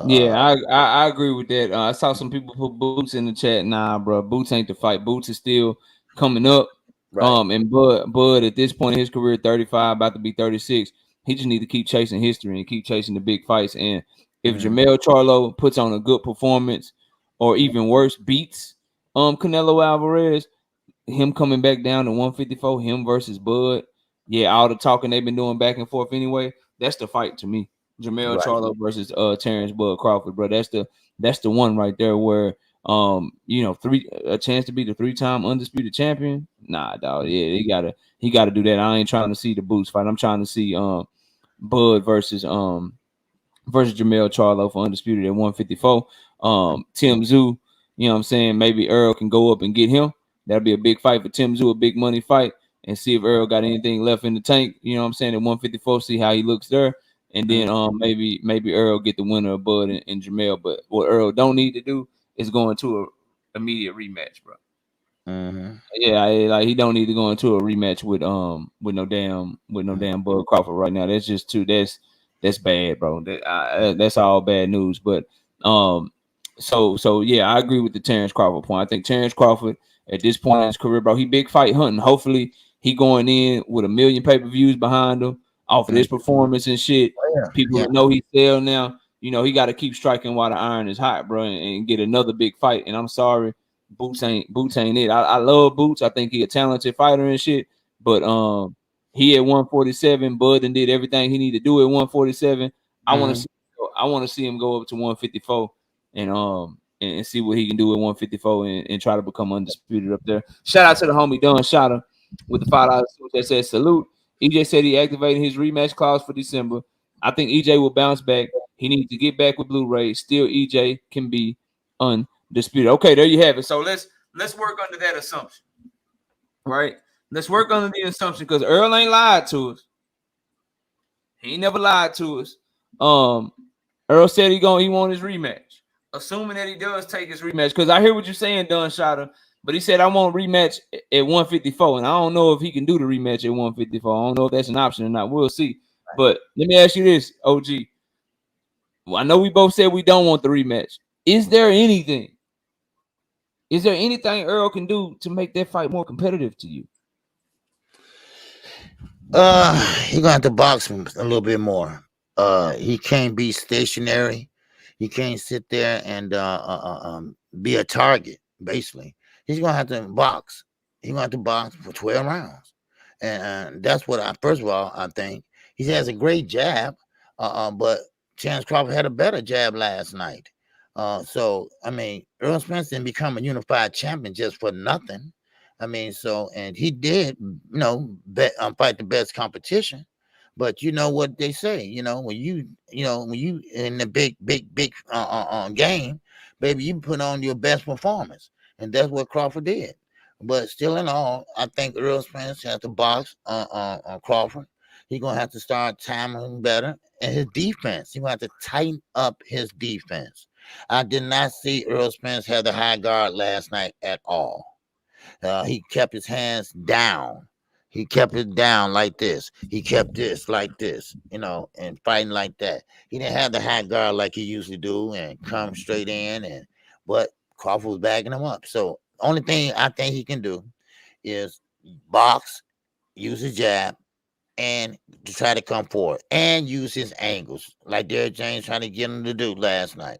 Yeah, I agree with that. I saw some people put Boots in the chat. Nah, bro, Boots ain't the fight. Boots is still coming up. Right. And Bud at this point in his career, 35, about to be 36, he just need to keep chasing history and keep chasing the big fights. And if Jermell Charlo puts on a good performance, or even worse, beats Canelo Alvarez, him coming back down to 154, him versus Bud, yeah, all the talking they've been doing back and forth anyway, that's the fight to me. Jermell Right. Charlo versus Terence Bud Crawford, bro. That's the one right there where a chance to be the 3-time undisputed champion. Nah, dog. Yeah, he gotta do that. I ain't trying to see the Boots fight. I'm trying to see Bud versus Jermell Charlo for undisputed at 154. Tim Tszyu, you know what I'm saying? Maybe Errol can go up and get him. That'll be a big fight for Tim Tszyu, a big money fight, and see if Errol got anything left in the tank. You know what I'm saying? At 154, see how he looks there. And then maybe Errol get the winner of Bud and Jermell. But what Errol don't need to do is go into a immediate rematch, bro. Yeah, like he don't need to go into a rematch with no damn Bud Crawford right now. That's just that's bad, bro. That's all bad news. But so yeah, I agree with the Terence Crawford point. I think Terence Crawford at this point in his career, bro, he big fight hunting. Hopefully he going in with 1 million pay-per-views behind him off of this performance and shit. People know he sell now. You know, he got to keep striking while the iron is hot, bro, and get another big fight. And I'm sorry, Boots ain't it. I love Boots. I think he a talented fighter and shit. But he at 147, Bud and did everything he need to do at 147. I want to see him go up to 154 and see what he can do at 154 and try to become undisputed up there. Shout out to the homie Don Shotter with the $5 that says salute. EJ said he activated his rematch clause for December. I think EJ will bounce back. He needs to get back with Blu-ray. Still, EJ can be undisputed. Okay, there you have it. So let's work under that assumption, right? Let's work under the assumption because Earl ain't lied to us. He never lied to us. Earl said he want his rematch. Assuming that he does take his rematch, because I hear what you're saying, Don Shotter, but he said I want rematch at 154, and I don't know if he can do the rematch at 154. I don't know if that's an option or not. We'll see. But let me ask you this, OG. Well, I know we both said we don't want the rematch. Is there anything Earl can do to make that fight more competitive to you? He's gonna have to box him a little bit more. He can't be stationary. He can't sit there and be a target. Basically, he's gonna have to box. He's gonna have to box for 12 rounds, and that's what first of all, I think he has a great jab. But Terence Crawford had a better jab last night. So I mean, Errol Spence didn't become a unified champion just for nothing. I mean, and he did, fight the best competition. But you know what they say, when you in the big game, baby, you put on your best performance, and that's what Crawford did. But still, in all, I think Errol Spence has to box on Crawford. He's gonna have to start timing better, and his defense. He's gonna have to tighten up his defense. I did not see Errol Spence have the high guard last night at all. He kept his hands down. He kept it down like this. He kept this like this, and fighting like that. He didn't have the high guard like he usually do and come straight in. But Crawford was backing him up. So only thing I think he can do is box, use his jab, and to try to come forward and use his angles like Derrick James trying to get him to do last night.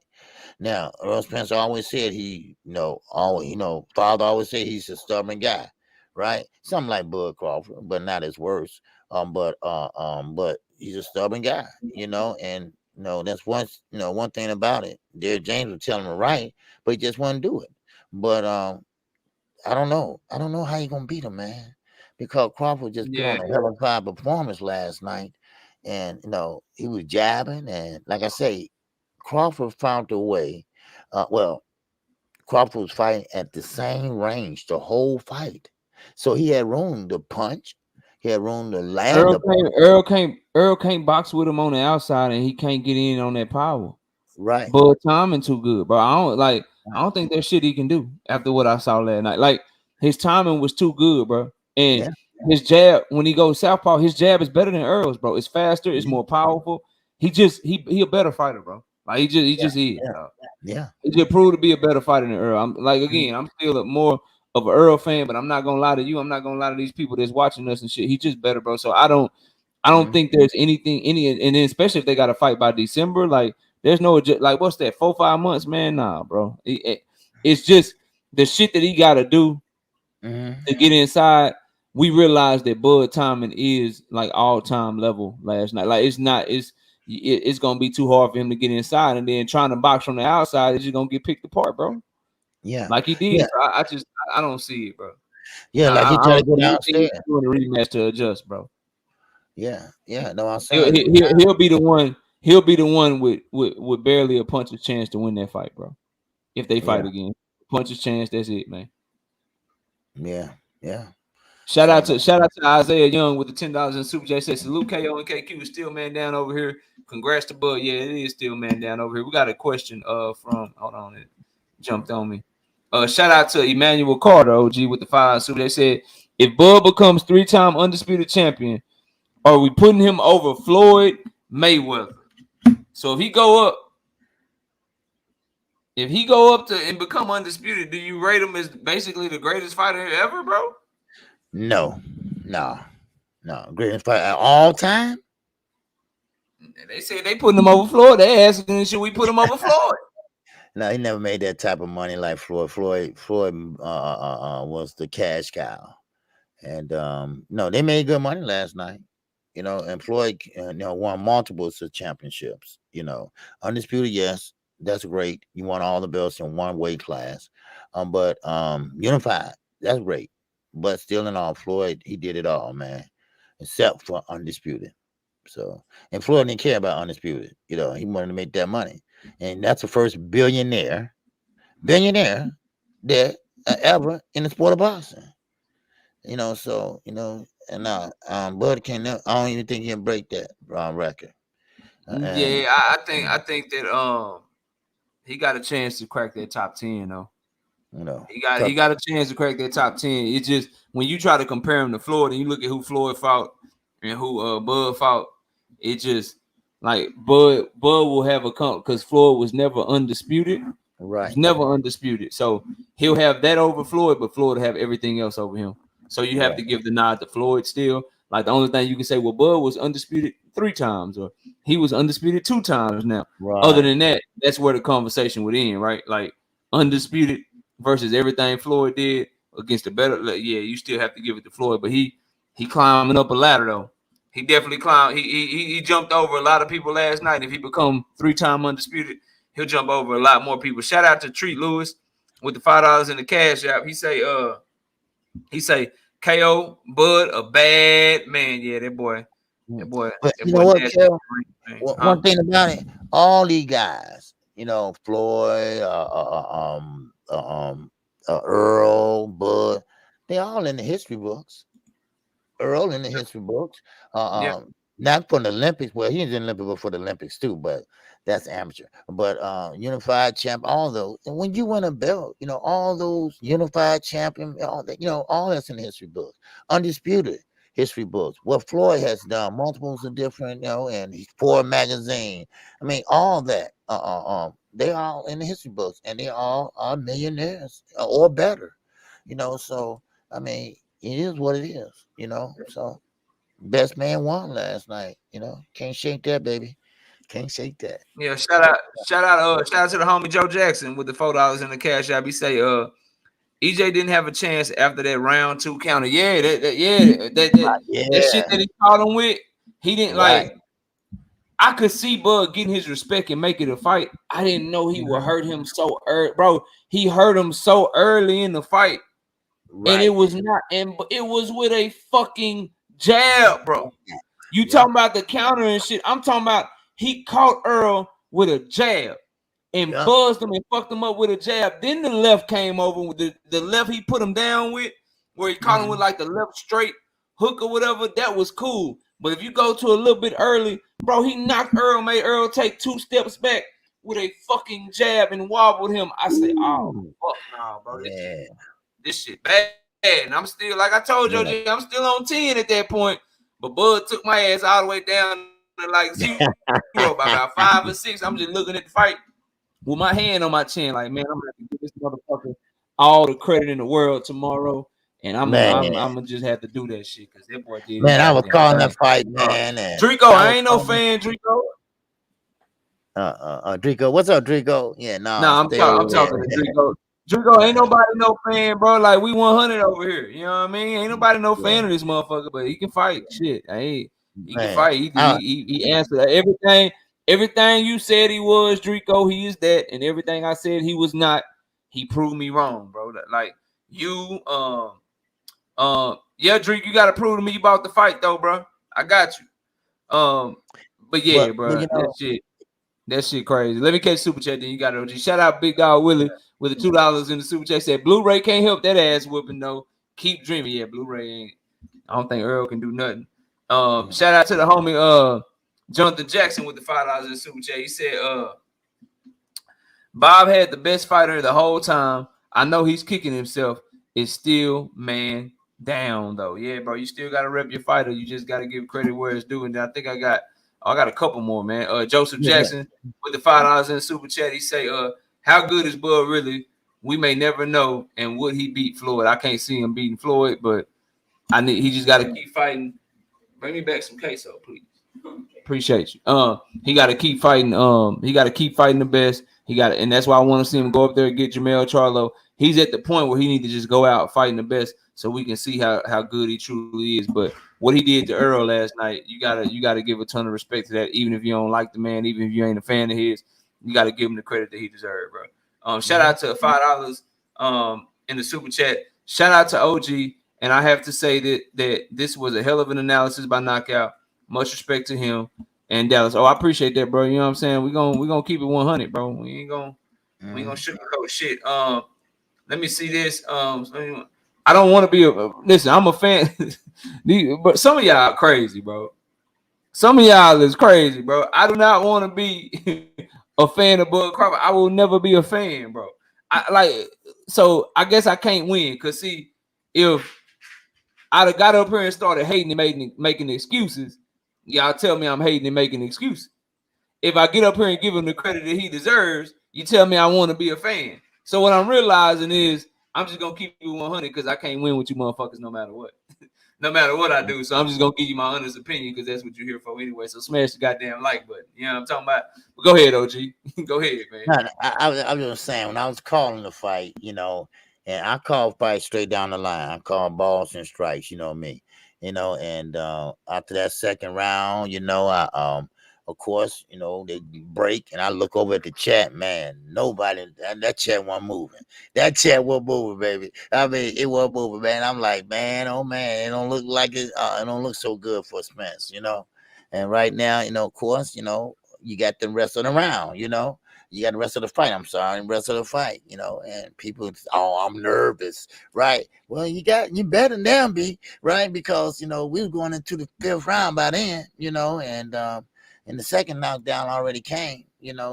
Now, Errol Spence always said Father always said he's a stubborn guy, right? Something like Bud Crawford, but not as worse. But he's a stubborn guy, and that's one thing about it. Derrick James would tell him right, but he just wouldn't do it. But I don't know how you gonna beat him, man, because Crawford just put on a hell of a fine performance last night, and he was jabbing, and like I say, Crawford found a way. Crawford was fighting at the same range the whole fight, so he had room to punch. He had room to land. Earl can't box with him on the outside, and he can't get in on that power. Right. But timing too good, bro. I don't think there's shit he can do after what I saw last night. Like his timing was too good, bro. And his jab, when he goes southpaw, his jab is better than Earl's, bro. It's faster, it's more powerful. He a better fighter, bro. Like he just is. Yeah. He just proved to be a better fighter than Earl. I'm still more of an Errol fan, but I'm not gonna lie to you. I'm not gonna lie to these people that's watching us and shit. He's just better, bro. So I don't think there's anything, and then especially if they got to fight by December, like there's no like what's that 4-5 months, man? Nah, bro. It's just the shit that he got to do to get inside. We realized that Bud timing is like all time level last night. Like it's gonna be too hard for him to get inside, and then trying to box from the outside is just gonna get picked apart, bro. Yeah, like he did. yeah, So I don't see it, bro. yeah. Like he I tried to don't go see anything downstairs. doing a rematch to adjust, bro. Yeah, yeah. No, I'm He'll, saying. he'll be the one. He'll be the one with barely a puncher's chance to win that fight, bro. If they fight Yeah, again, puncher's chance. That's it, man. yeah, yeah. Shout out So to Isaiah Young with the $10 in super chat. Says salute KO and KQ. Still man down over here. Congrats to Bud. Yeah, it is still man down over here. We got a question from hold on, it jumped on me. Shout out to Emmanuel Carter, OG, with the 5 super. They said if Bud becomes 3-time undisputed champion, are we putting him over Floyd Mayweather? So if he go up to and become undisputed, do you rate him as basically the greatest fighter ever, bro? no. Greatest fight at all time. They say they putting him over Floyd. They asking should we put him over Floyd? No, he never made that type of money like Floyd. Floyd was the cash cow, and no, they made good money last night. And Floyd, won multiples of championships. Undisputed, yes, that's great. You won all the belts in one weight class, but unified, that's great. But still, in all, Floyd, he did it all, man, except for undisputed. So, and Floyd didn't care about undisputed. He wanted to make that money, and that's the first billionaire that ever in the sport of boxing. So and Bud can never, I don't even think he'll break that record. Yeah, I think that he got a chance to crack that top 10 though. He got a chance to crack that top 10. It's just when you try to compare him to Floyd and you look at who Floyd fought and who Bud fought, it just like Bud will have a comp because Floyd was never undisputed. Right. He's never undisputed. So he'll have that over Floyd, but Floyd will have everything else over him. So you have to give the nod to Floyd still. Like the only thing you can say, well, Bud was undisputed 3 times, or he was undisputed 2 times now. Right. Other than that, that's where the conversation would end, right? Like undisputed versus everything Floyd did against the better. Like, yeah, you still have to give it to Floyd, but he climbing up a ladder though. He definitely climbed. He jumped over a lot of people last night. If he become 3-time undisputed, he'll jump over a lot more people. Shout out to Treat Lewis with the $5 in the cash app. He say KO Bud a bad man. Yeah, that boy. But you know what, Kel? One thing about it, all these guys, Floyd, Errol, Bud, they all in the history books. Errol in the history books. Not for the Olympics. Well, he's in the Olympics for the Olympics too, but that's amateur. But unified champ, all those. And when you win a belt, all those unified champion, all that, all that's in the history books. Undisputed history books. What Floyd has done, multiples of different, and he's Forbes magazine. I mean, all that. They all in the history books, and they all are millionaires or better. So I mean, it is what it is. So best man won last night. Can't shake that, baby. Can't shake that. Yeah, shout out to the homie Joe Jackson with the $4 in the cash app. He say, EJ didn't have a chance after that round 2 counter. Yeah, that shit that he caught him with, he didn't like. I could see Bud getting his respect and make it a fight. I didn't know he would hurt him so early, bro. He hurt him so early in the fight, and it was not, and it was with a fucking jab, bro. You talking about the counter and shit? I'm talking about he caught Errol with a jab and buzzed him and fucked him up with a jab. Then the left came over with the left he put him down with, where he caught him with like the left straight hook or whatever. That was cool. But if you go to a little bit early, bro, he knocked Errol, made Errol take 2 steps back with a fucking jab and wobbled him. I say, oh, fuck nah, bro. This shit bad. And I'm still, like I told you, I'm still on 10 at that point. But Bud took my ass all the way down to like 0 by about 5 or 6. I'm just looking at the fight with my hand on my chin, like, man, I'm gonna have to give this motherfucker all the credit in the world tomorrow, and I'm Man, gonna just have to do that shit because that boy did his man, I was goddamn calling that thing. fight, man, and Drico, I I was ain't no calling. fan, Drico. Drico, what's up, Drico? Yeah, no, Nah, stay over I'm there. talking to Drico. Drico, ain't nobody no fan, bro. Like we 100 over here. You know what I mean? Ain't nobody no Yeah, fan of this motherfucker, but he can fight. Shit, hey, he can man. fight. He answered everything. Everything you said he was, Drico, he is that, and everything I said he was not. He proved me wrong, bro. Like you, yeah, Drake, you gotta prove to me you about to fight though, bro. I got you. But yeah, But bro, you know, that shit crazy. Let me catch super chat. Then you got it, OG. Shout out Big Dog Willie with the $2 in the super chat. Said Blu-ray can't help that ass whooping though. Keep dreaming. Yeah, Blu-ray ain't. I don't think Errol can do nothing. Shout out to the homie Jonathan Jackson with the $5 in the super chat. He said Bob had the best fighter the whole time. I know he's kicking himself. It's still man down though. Yeah, bro. You still gotta rep your fighter. You just gotta give credit where it's due. And I think I got a couple more, man. Joseph yeah, Jackson with the $5 in the super chat. He say, how good is Bud really? We may never know. And would he beat Floyd? I can't see him beating Floyd, but he just gotta keep fighting. Bring me back some queso, please. Appreciate you. He got to keep fighting. He got to keep fighting the best. And that's why I want to see him go up there and get Jamel Charlo. He's at the point where he need to just go out fighting the best, so we can see how good he truly is. But what he did to Errol last night, you gotta give a ton of respect to that. Even if you don't like the man, even if you ain't a fan of his, you gotta give him the credit that he deserves, bro. Shout out to $5 in the super chat. Shout out to OG, and I have to say that this was a hell of an analysis by Knockout. Much respect to him and Dallas. Oh, I appreciate that, bro. You know what I'm saying? We're gonna keep it 100, bro. We ain't gonna sugarcoat shit. Let me see this. I don't want to be listen, I'm a fan. But some of y'all crazy, bro. Some of y'all is crazy, bro. I do not want to be a fan of Bud Crawford. I will never be a fan, bro. So I guess I can't win. Cause see, if I'd have got up here and started hating and making excuses, y'all tell me I'm hating and making excuses. If I get up here and give him the credit that he deserves, you tell me I want to be a fan. So what I'm realizing is I'm just gonna keep you 100 because I can't win with you motherfuckers no matter what. No matter what I do. So I'm just gonna give you my honest opinion because that's what you're here for anyway. So smash the goddamn like button. You know what I'm talking about? But go ahead, OG. Go ahead, man. no, I was just saying when I was calling the fight, and I call fights straight down the line. I call balls and strikes. You know me. And after that second round, I of course, they break, and I look over at the chat. Man, nobody that chat wasn't moving. That chat wasn't moving, baby. I mean, it wasn't moving, man. I'm like, man, oh man, it don't look like it. It don't look so good for Spence, And right now, of course, you got the rest of the round, you got the rest of the fight. I'm sorry, the rest of the fight, and people, oh, I'm nervous, right? Well, you better now be right because we were going into the fifth round by then, and the second knockdown already came,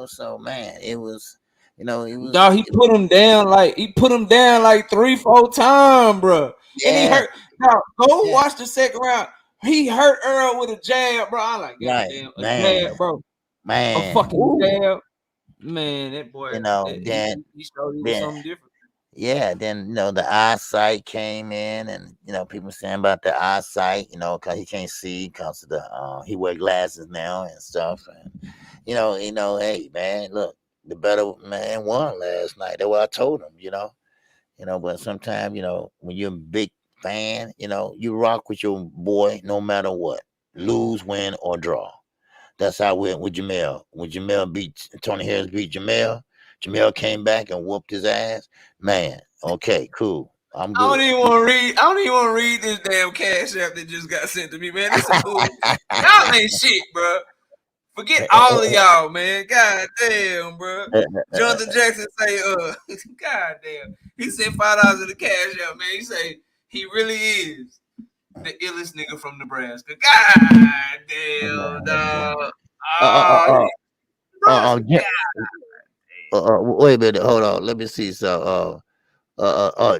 So man, it was, Dog, he put him down like 3-4 times, bro. And he yeah, hurt. Now go yeah, watch the second round. He hurt Errol with a jab, bro. I like right, goddamn a man, jab, bro. A man, fucking jab. Man, that boy, then he showed he was then something different. yeah, then the eyesight came in, and people saying about the eyesight, because he can't see because of the he wear glasses now and stuff, and hey man, look, the better man won last night. That's what I told him, But sometimes when you're a big fan, you rock with your boy no matter what, lose, win, or draw. That's how we went with Jamel. When Jamel beat Tony Harris beat Jamel came back and whooped his ass. Man, okay, cool. I'm I don't good. even want to read this damn cash app that just got sent to me, man. This is bull. Y'all ain't shit, bro. Forget all of y'all, man. God damn, bro. Jonathan Jackson say, God damn. He said $5 in the cash app, man. He say he really is the illest nigga from Nebraska. God damn, dog. Bro, Yeah. Wait a minute, hold on. Let me see. So,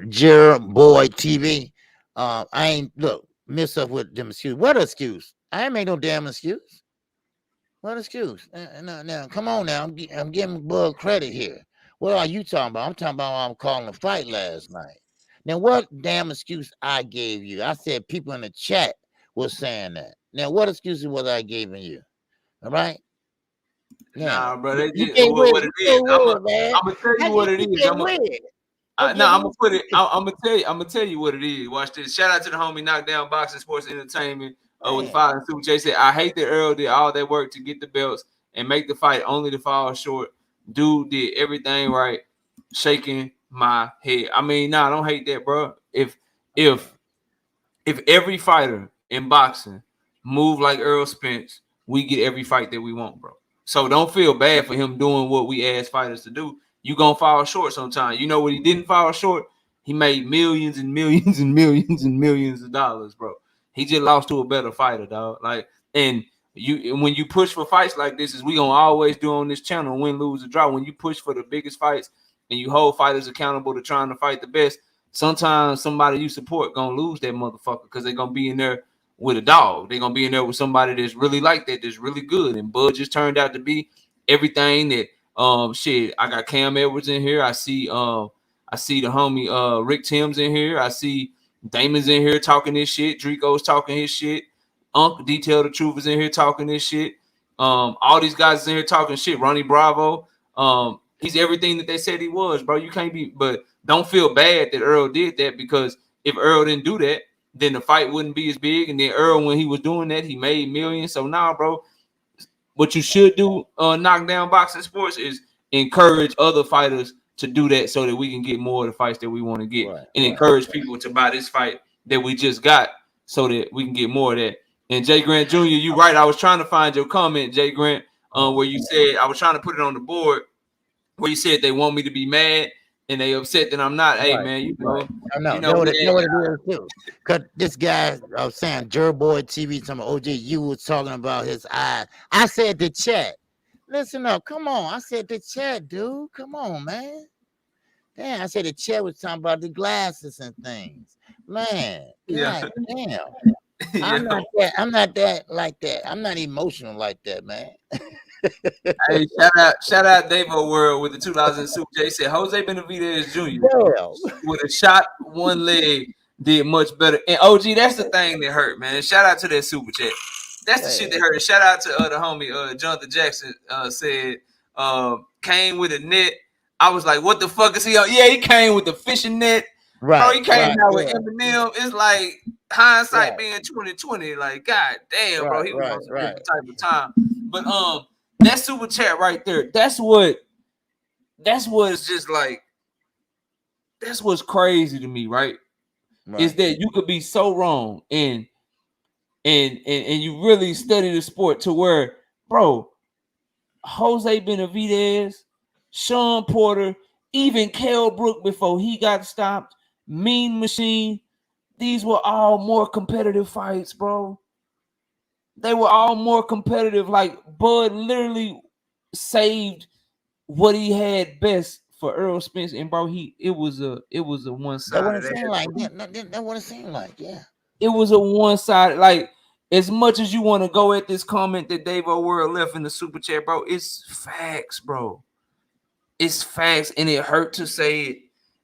Jer Boy TV. I ain't miss up with them excuse. What excuse? I ain't made no damn excuse. What excuse? Now, come on now. I'm giving Bud credit here. What are you talking about? I'm talking about I'm calling a fight last night. Now, what damn excuse I gave you? I said people in the chat was saying that. Now, what excuses was I giving you? All right. Now, Nah, bro. They you just can't win. what it You is. can't win, man. I'm gonna tell How you what it you is. can't win? No, Okay, I'm gonna put it. I'm gonna tell you. I'm gonna tell you what it is. Watch this. Shout out to the homie Knockdown Boxing Sports Entertainment with man. 5 and Super J said, I hate that Errol did all that work to get the belts and make the fight only to fall short. Dude did everything right. Shaking my head. I mean, nah, I don't hate that, bro. If if every fighter in boxing move like Errol Spence, we get every fight that we want, bro. So don't feel bad for him doing what we ask fighters to do. You gonna fall short sometimes. You know what he didn't fall short? He made millions and millions and millions and millions of dollars, bro. He just lost to a better fighter, dog. Like, and when you push for fights like this, as we gonna always do on this channel, win, lose, or draw. When you push for the biggest fights and you hold fighters accountable to trying to fight the best, sometimes somebody you support gonna lose that motherfucker because they're gonna be in there with a dog. They're gonna be in there with somebody that's really like that, that's really good. And Bud just turned out to be everything that shit. I got Cam Edwards in here. I see the homie Rick Timms in here. I see Damon's in here talking this shit. Drico's talking his shit. Unc Detail the Truth is in here talking this shit. All these guys is in here talking shit. Ronnie Bravo. He's everything that they said he was, bro. You can't be, but don't feel bad that Errol did that, because if Errol didn't do that, then the fight wouldn't be as big. And then Errol, when he was doing that, he made millions. So now, bro, what you should do, Knockdown Boxing Sports, is encourage other fighters to do that so that we can get more of the fights that we want to get, and encourage people to buy this fight that we just got so that we can get more of that. And Jay Grant Jr., you right. I was trying to find your comment, Jay Grant, where you said, I was trying to put it on the board, where you said they want me to be mad and they upset that I'm not. Hey, man, you know, I know. you know what it is too. Cause this guy, I was saying, Boy TV, some OJ, you was talking about his eyes. I said the chat. Listen up, come on. I said the chat, dude. Come on, man. Damn, I said the chat was talking about the glasses and things. Man, God damn. I'm not that like that. I'm not emotional like that, man. Hey, shout out Davo World with the 2000 Super J said Jose Benavidez Jr. with a shot one leg did much better. And OG, that's the thing that hurt, man. Shout out to that Super Chat. That's the shit that hurt. Shout out to the homie Jonathan Jackson said came with a net. I was like, what the fuck is he on? Yeah, he came with the fishing net. Right. Bro, he came out with Eminem. It's like hindsight being 2020. Like, god damn, bro, he was on some different type of time. But that Super Chat right there, that's what is just like, that's what's crazy to me, right? Is that you could be so wrong and you really study the sport to where, bro, Jose Benavidez, Sean Porter, even Kell Brook before he got stopped, Mean Machine, these were all more competitive fights, bro. They were all more competitive. Like, Bud literally saved what he had best for Errol Spence, and bro, it was a one side. That wouldn't seem like that wouldn't seem like, yeah. It was a one side. Like, as much as you want to go at this comment that Dave O'World left in the Super Chat, bro, it's facts, bro. It's facts, and it hurt to say it.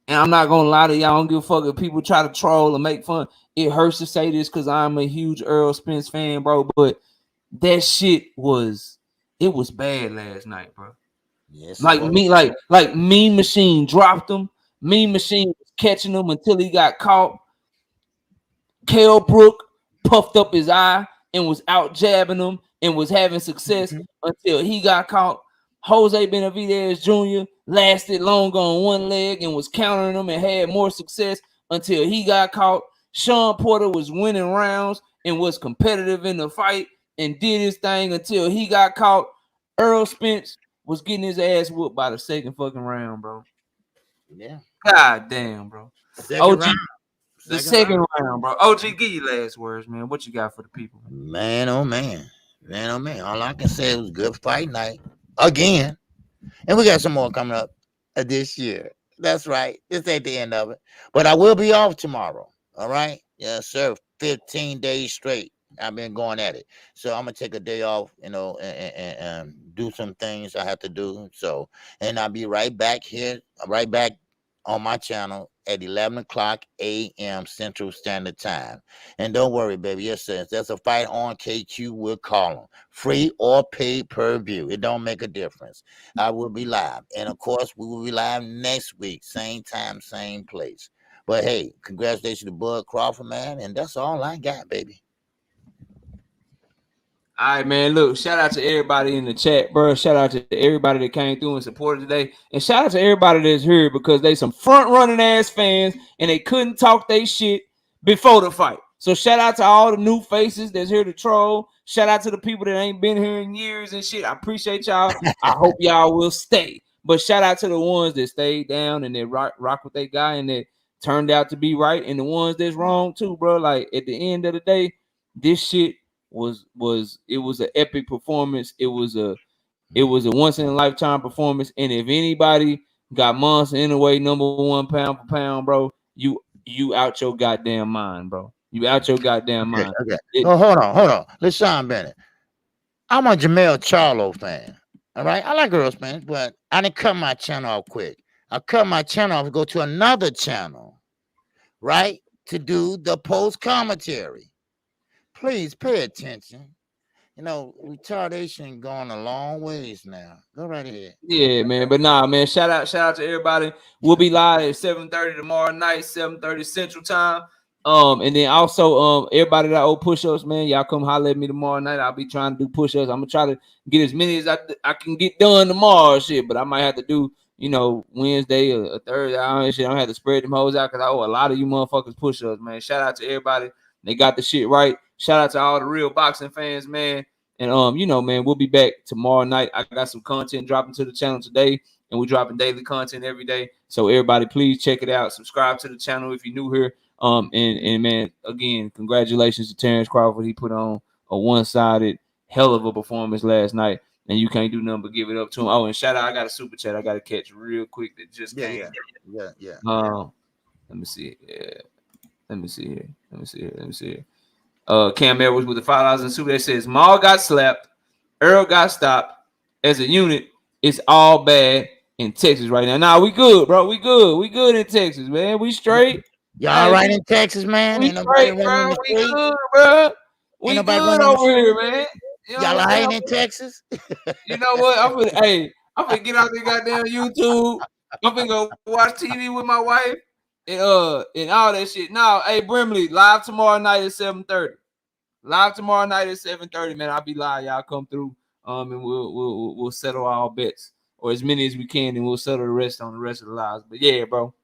And I'm not gonna lie to y'all. I don't give a fuck if people try to troll and make fun. It hurts to say this because I'm a huge Errol Spence fan, bro. But that shit was bad last night, bro. Yes, like Mean Machine dropped him. Mean Machine was catching him until he got caught. Kell Brook puffed up his eye and was out jabbing him and was having success until he got caught. Jose Benavidez Jr. lasted longer on one leg and was countering him and had more success until he got caught. Sean Porter was winning rounds and was competitive in the fight and did his thing until he got caught. Errol Spence was getting his ass whooped by the second fucking round, bro. Yeah. God damn, bro. Second round, bro. OG, give you last words, man. What you got for the people? Man, oh man. Man, oh man. All I can say, it was a good fight night. Again. And we got some more coming up this year. That's right. This ain't the end of it. But I will be off tomorrow. All right? Yes, sir. 15 days straight. I've been going at it. So I'm gonna take a day off, and do some things I have to do. So, and I'll be right back here, right back on my channel at 11 o'clock a.m. Central Standard Time. And don't worry, baby. Yes, sir. There's a fight on KQ. We'll call them free or paid per view. It don't make a difference. I will be live, and of course, we will be live next week, same time, same place. But hey, congratulations to Bud Crawford, man, and that's all I got, baby. All right, man. Look, shout out to everybody in the chat, bro. Shout out to everybody that came through and supported today. And shout out to everybody that's here because they some front-running ass fans and they couldn't talk they shit before the fight. So shout out to all the new faces that's here to troll. Shout out to the people that ain't been here in years and shit. I appreciate y'all. I hope y'all will stay. But shout out to the ones that stayed down and that rock with their guy and that turned out to be right, and the ones that's wrong too, bro. Like at the end of the day, this shit was an epic performance. It was a once in a lifetime performance. And if anybody got Monster Inoue #1 pound for pound, bro, you out your goddamn mind, bro. You out your goddamn mind. Okay. Hold on. Let's Sean Bennett. I'm a Jamel Charlo fan. All right. I like Earl Spence, but I didn't cut my channel off quick. I cut my channel off to go to another channel, right? To do the post commentary. Please pay attention. Retardation going a long ways now. Go right ahead. Yeah, man. But nah, man. Shout out to everybody. We'll be live at 7:30 tomorrow night, 7:30 Central Time. And then also everybody that owe push-ups, man, y'all come holler at me tomorrow night. I'll be trying to do push-ups. I'm gonna try to get as many as I can get done tomorrow, shit. But I might have to do, Wednesday or Thursday. I don't have to spread them hoes out because I owe a lot of you motherfuckers push-ups, man. Shout out to everybody. They got the shit right. Shout out to all the real boxing fans, man. And man, we'll be back tomorrow night. I got some content dropping to the channel today, and we're dropping daily content every day. So everybody, please check it out. Subscribe to the channel if you're new here. And man, again, congratulations to Terence Crawford. He put on a one-sided hell of a performance last night, and you can't do nothing but give it up to him. Oh, and shout out, I got a super chat I got to catch real quick that just came. Yeah. Let me see. Yeah. Let me see here. Cam Edwards with the $5 in super that says Maul got slapped, Errol got stopped. As a unit, it's all bad in Texas right now. Nah, we good, bro. We good in Texas, man. We straight. Y'all all right in Texas, man? We straight, bro. We good, bro. We good over here, man. Y'all all right in Texas? You know what? I'm gonna get out there goddamn YouTube. I'm gonna go watch TV with my wife. And all that shit. Now, hey, Brimley, live tomorrow night at 7:30. Live tomorrow night at 7:30, man. I'll be live. Y'all come through. And we'll settle our bets, or as many as we can, and we'll settle the rest on the rest of the lives. But yeah, bro.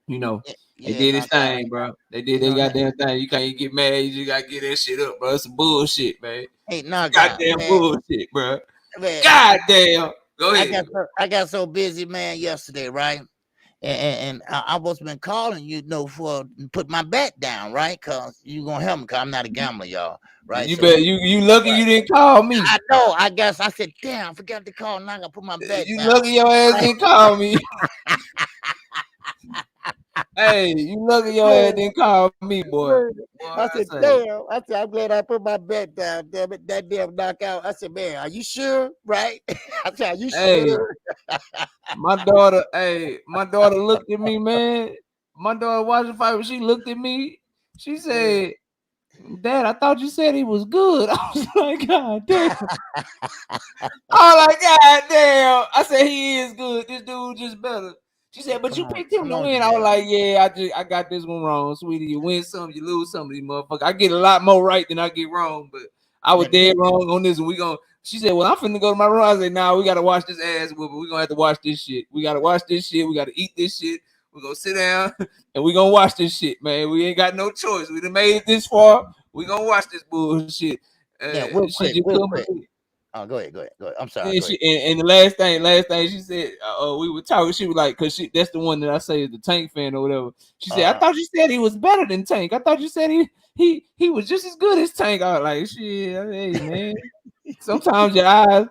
They did this thing, bro. They did their goddamn thing. You can't get mad. You just gotta get that shit up, bro. It's some bullshit, man. Hey, no, goddamn bullshit, bro. Man. Goddamn. Go ahead. I got so busy, man, yesterday, right? And I was been calling you, for put my bet down, right? Cause you gonna help me, cause I'm not a gambler, y'all, right? You lucky you didn't call me. I know. I guess I said, damn, I forgot to call. Now I gotta put my bet down. You lucky your ass didn't call me. Hey, you lucky your ass didn't call me, boy. I said, damn. I said, I'm glad I put my bet down. Damn it, that damn knockout. I said, man, are you sure? Right? I said, are you sure? My daughter looked at me, man. My daughter watched the fight, when she looked at me, she said, Dad, I thought you said he was good. I was like, God damn. God damn. I said, he is good. This dude just better. She said, but you picked him to win. I was like, yeah, I got this one wrong, sweetie. You win some, you lose some of these motherfuckers. I get a lot more right than I get wrong, but I was dead wrong on this one. She said, well, I'm finna go to my room. I said, nah, we got to watch this ass whooping. We're going to have to watch this shit. We got to watch this shit. We got to eat this shit. We're going to sit down, and we're going to watch this shit, man. We ain't got no choice. We done made it this far. We're going to watch this bullshit. Real quick. Oh, go ahead. I'm sorry. And the last thing she said, we were talking. She was like, because that's the one that I say is the Tank fan or whatever. She said, I thought you said he was better than Tank. I thought you said he was just as good as Tank. I was like, shit, hey man. Sometimes your eyes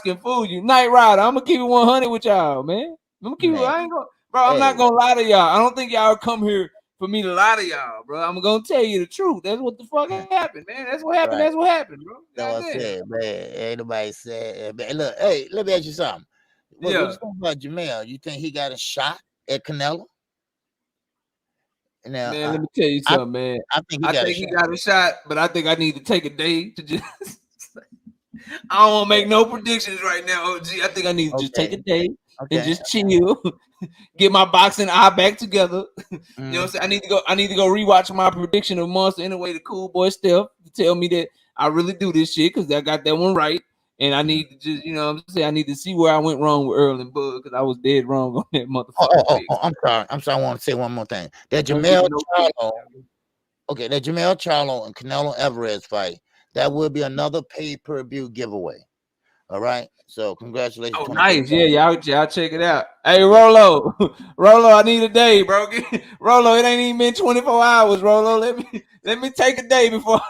can fool you. Night Rider, I'm gonna keep it 100 with y'all, man. I'm not gonna lie to y'all. I don't think y'all come here for me to lie to y'all, bro. I'm gonna tell you the truth. That's what the fuck happened, man. That's what happened. Right. That's what happened, bro. That's what I said, man. Ain't nobody said. Man, look, hey, let me ask you something. What you think about Jamel? You think he got a shot at Canelo? Now, man, let me tell you something, man. I think he got a shot, but I think I need to take a day to just. I don't want to make no predictions right now, OG. I think I need to just take a day and just chill, get my boxing eye back together. You know what I'm saying? I need to go rewatch my prediction of Monster Inoue, the cool boy Steph, to tell me that I really do this shit because I got that one right. And I need to just, you know what I'm saying? I need to see where I went wrong with Errol and Bud because I was dead wrong on that motherfucker. I'm sorry. I want to say one more thing. That Jamel Charlo, that Jamel Charlo and Canelo Alvarez fight, that will be another pay-per-view giveaway. All right. So congratulations. Oh, nice. Yeah, y'all check it out. Hey, Rolo, I need a day, bro. Rolo, it ain't even been 24 hours, Rolo. Let me take a day before.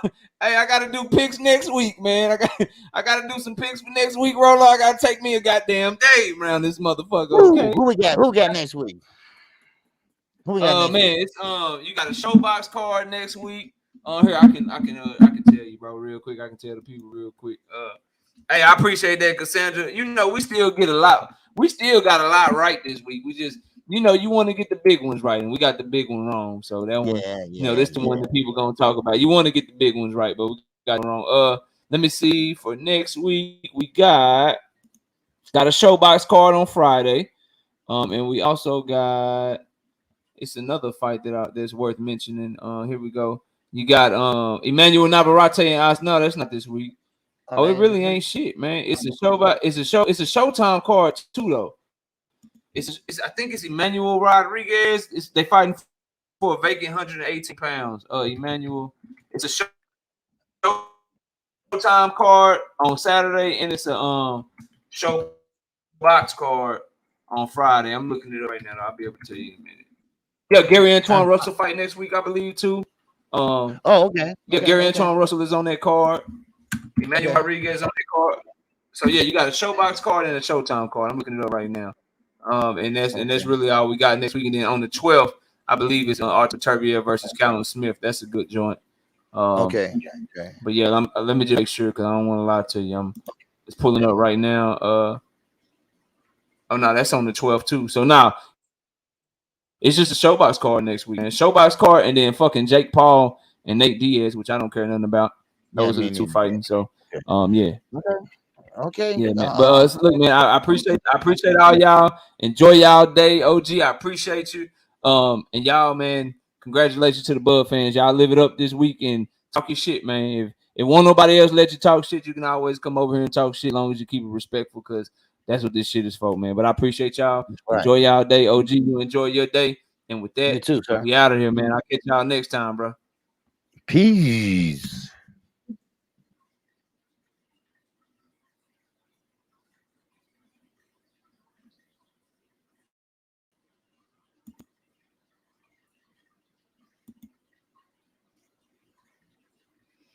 Hey, I gotta do picks next week, man. I gotta do some picks for next week, Rolo. I gotta take me a goddamn day around this motherfucker. Okay. Who we got next week? Man, it's you got a showbox card next week. Here I can tell you, bro, real quick. I can tell the people real quick. Hey, I appreciate that, Cassandra. You know, we still get a lot. We still got a lot right this week. We just, you know, you want to get the big ones right, and we got the big one wrong. So that one, you know, this the one that people gonna talk about. You want to get the big ones right, but we got it wrong. Let me see. For next week, we got a showbox card on Friday. And we also got it's another fight that's worth mentioning. Here we go. You got Emmanuel Navarrete and no, that's not this week. Oh, it really ain't shit, man. It's a Showtime card too, though. I think it's Emmanuel Rodriguez. They fighting for a vacant 118 pounds. Emmanuel. It's a Showtime card on Saturday, and it's a show box card on Friday. I'm looking it up right now. I'll be able to tell you in a minute. Yeah, Gary Antoine Russell fight next week, I believe, too. Okay. Yeah, Gary Antoine Russell is on that card. Emmanuel Rodriguez on that card. So yeah, you got a showbox card and a Showtime card. I'm looking it up right now. And that's really all we got next week. And then on the 12th, I believe it's Arthur Turbier versus Callum Smith. That's a good joint. Okay. But yeah, let me just make sure because I don't want to lie to you. I'm just pulling up right now. Oh no, that's on the 12th too. So now it's just a showbox card next week. And showbox card, and then fucking Jake Paul and Nate Diaz, which I don't care nothing about. Those are the two fighting. So yeah. Okay. Yeah, man. But look, man, I appreciate all y'all. Enjoy y'all day, OG. I appreciate you. And y'all, man, congratulations to the Bud fans. Y'all live it up this week and talk your shit, man. If won't nobody else let you talk shit, you can always come over here and talk shit as long as you keep it respectful, because that's what this shit is for, man. But I appreciate y'all. Enjoy y'all day, OG. You enjoy your day. And with that, you too, sir. We out of here, man. I'll catch y'all next time, bro. Peace.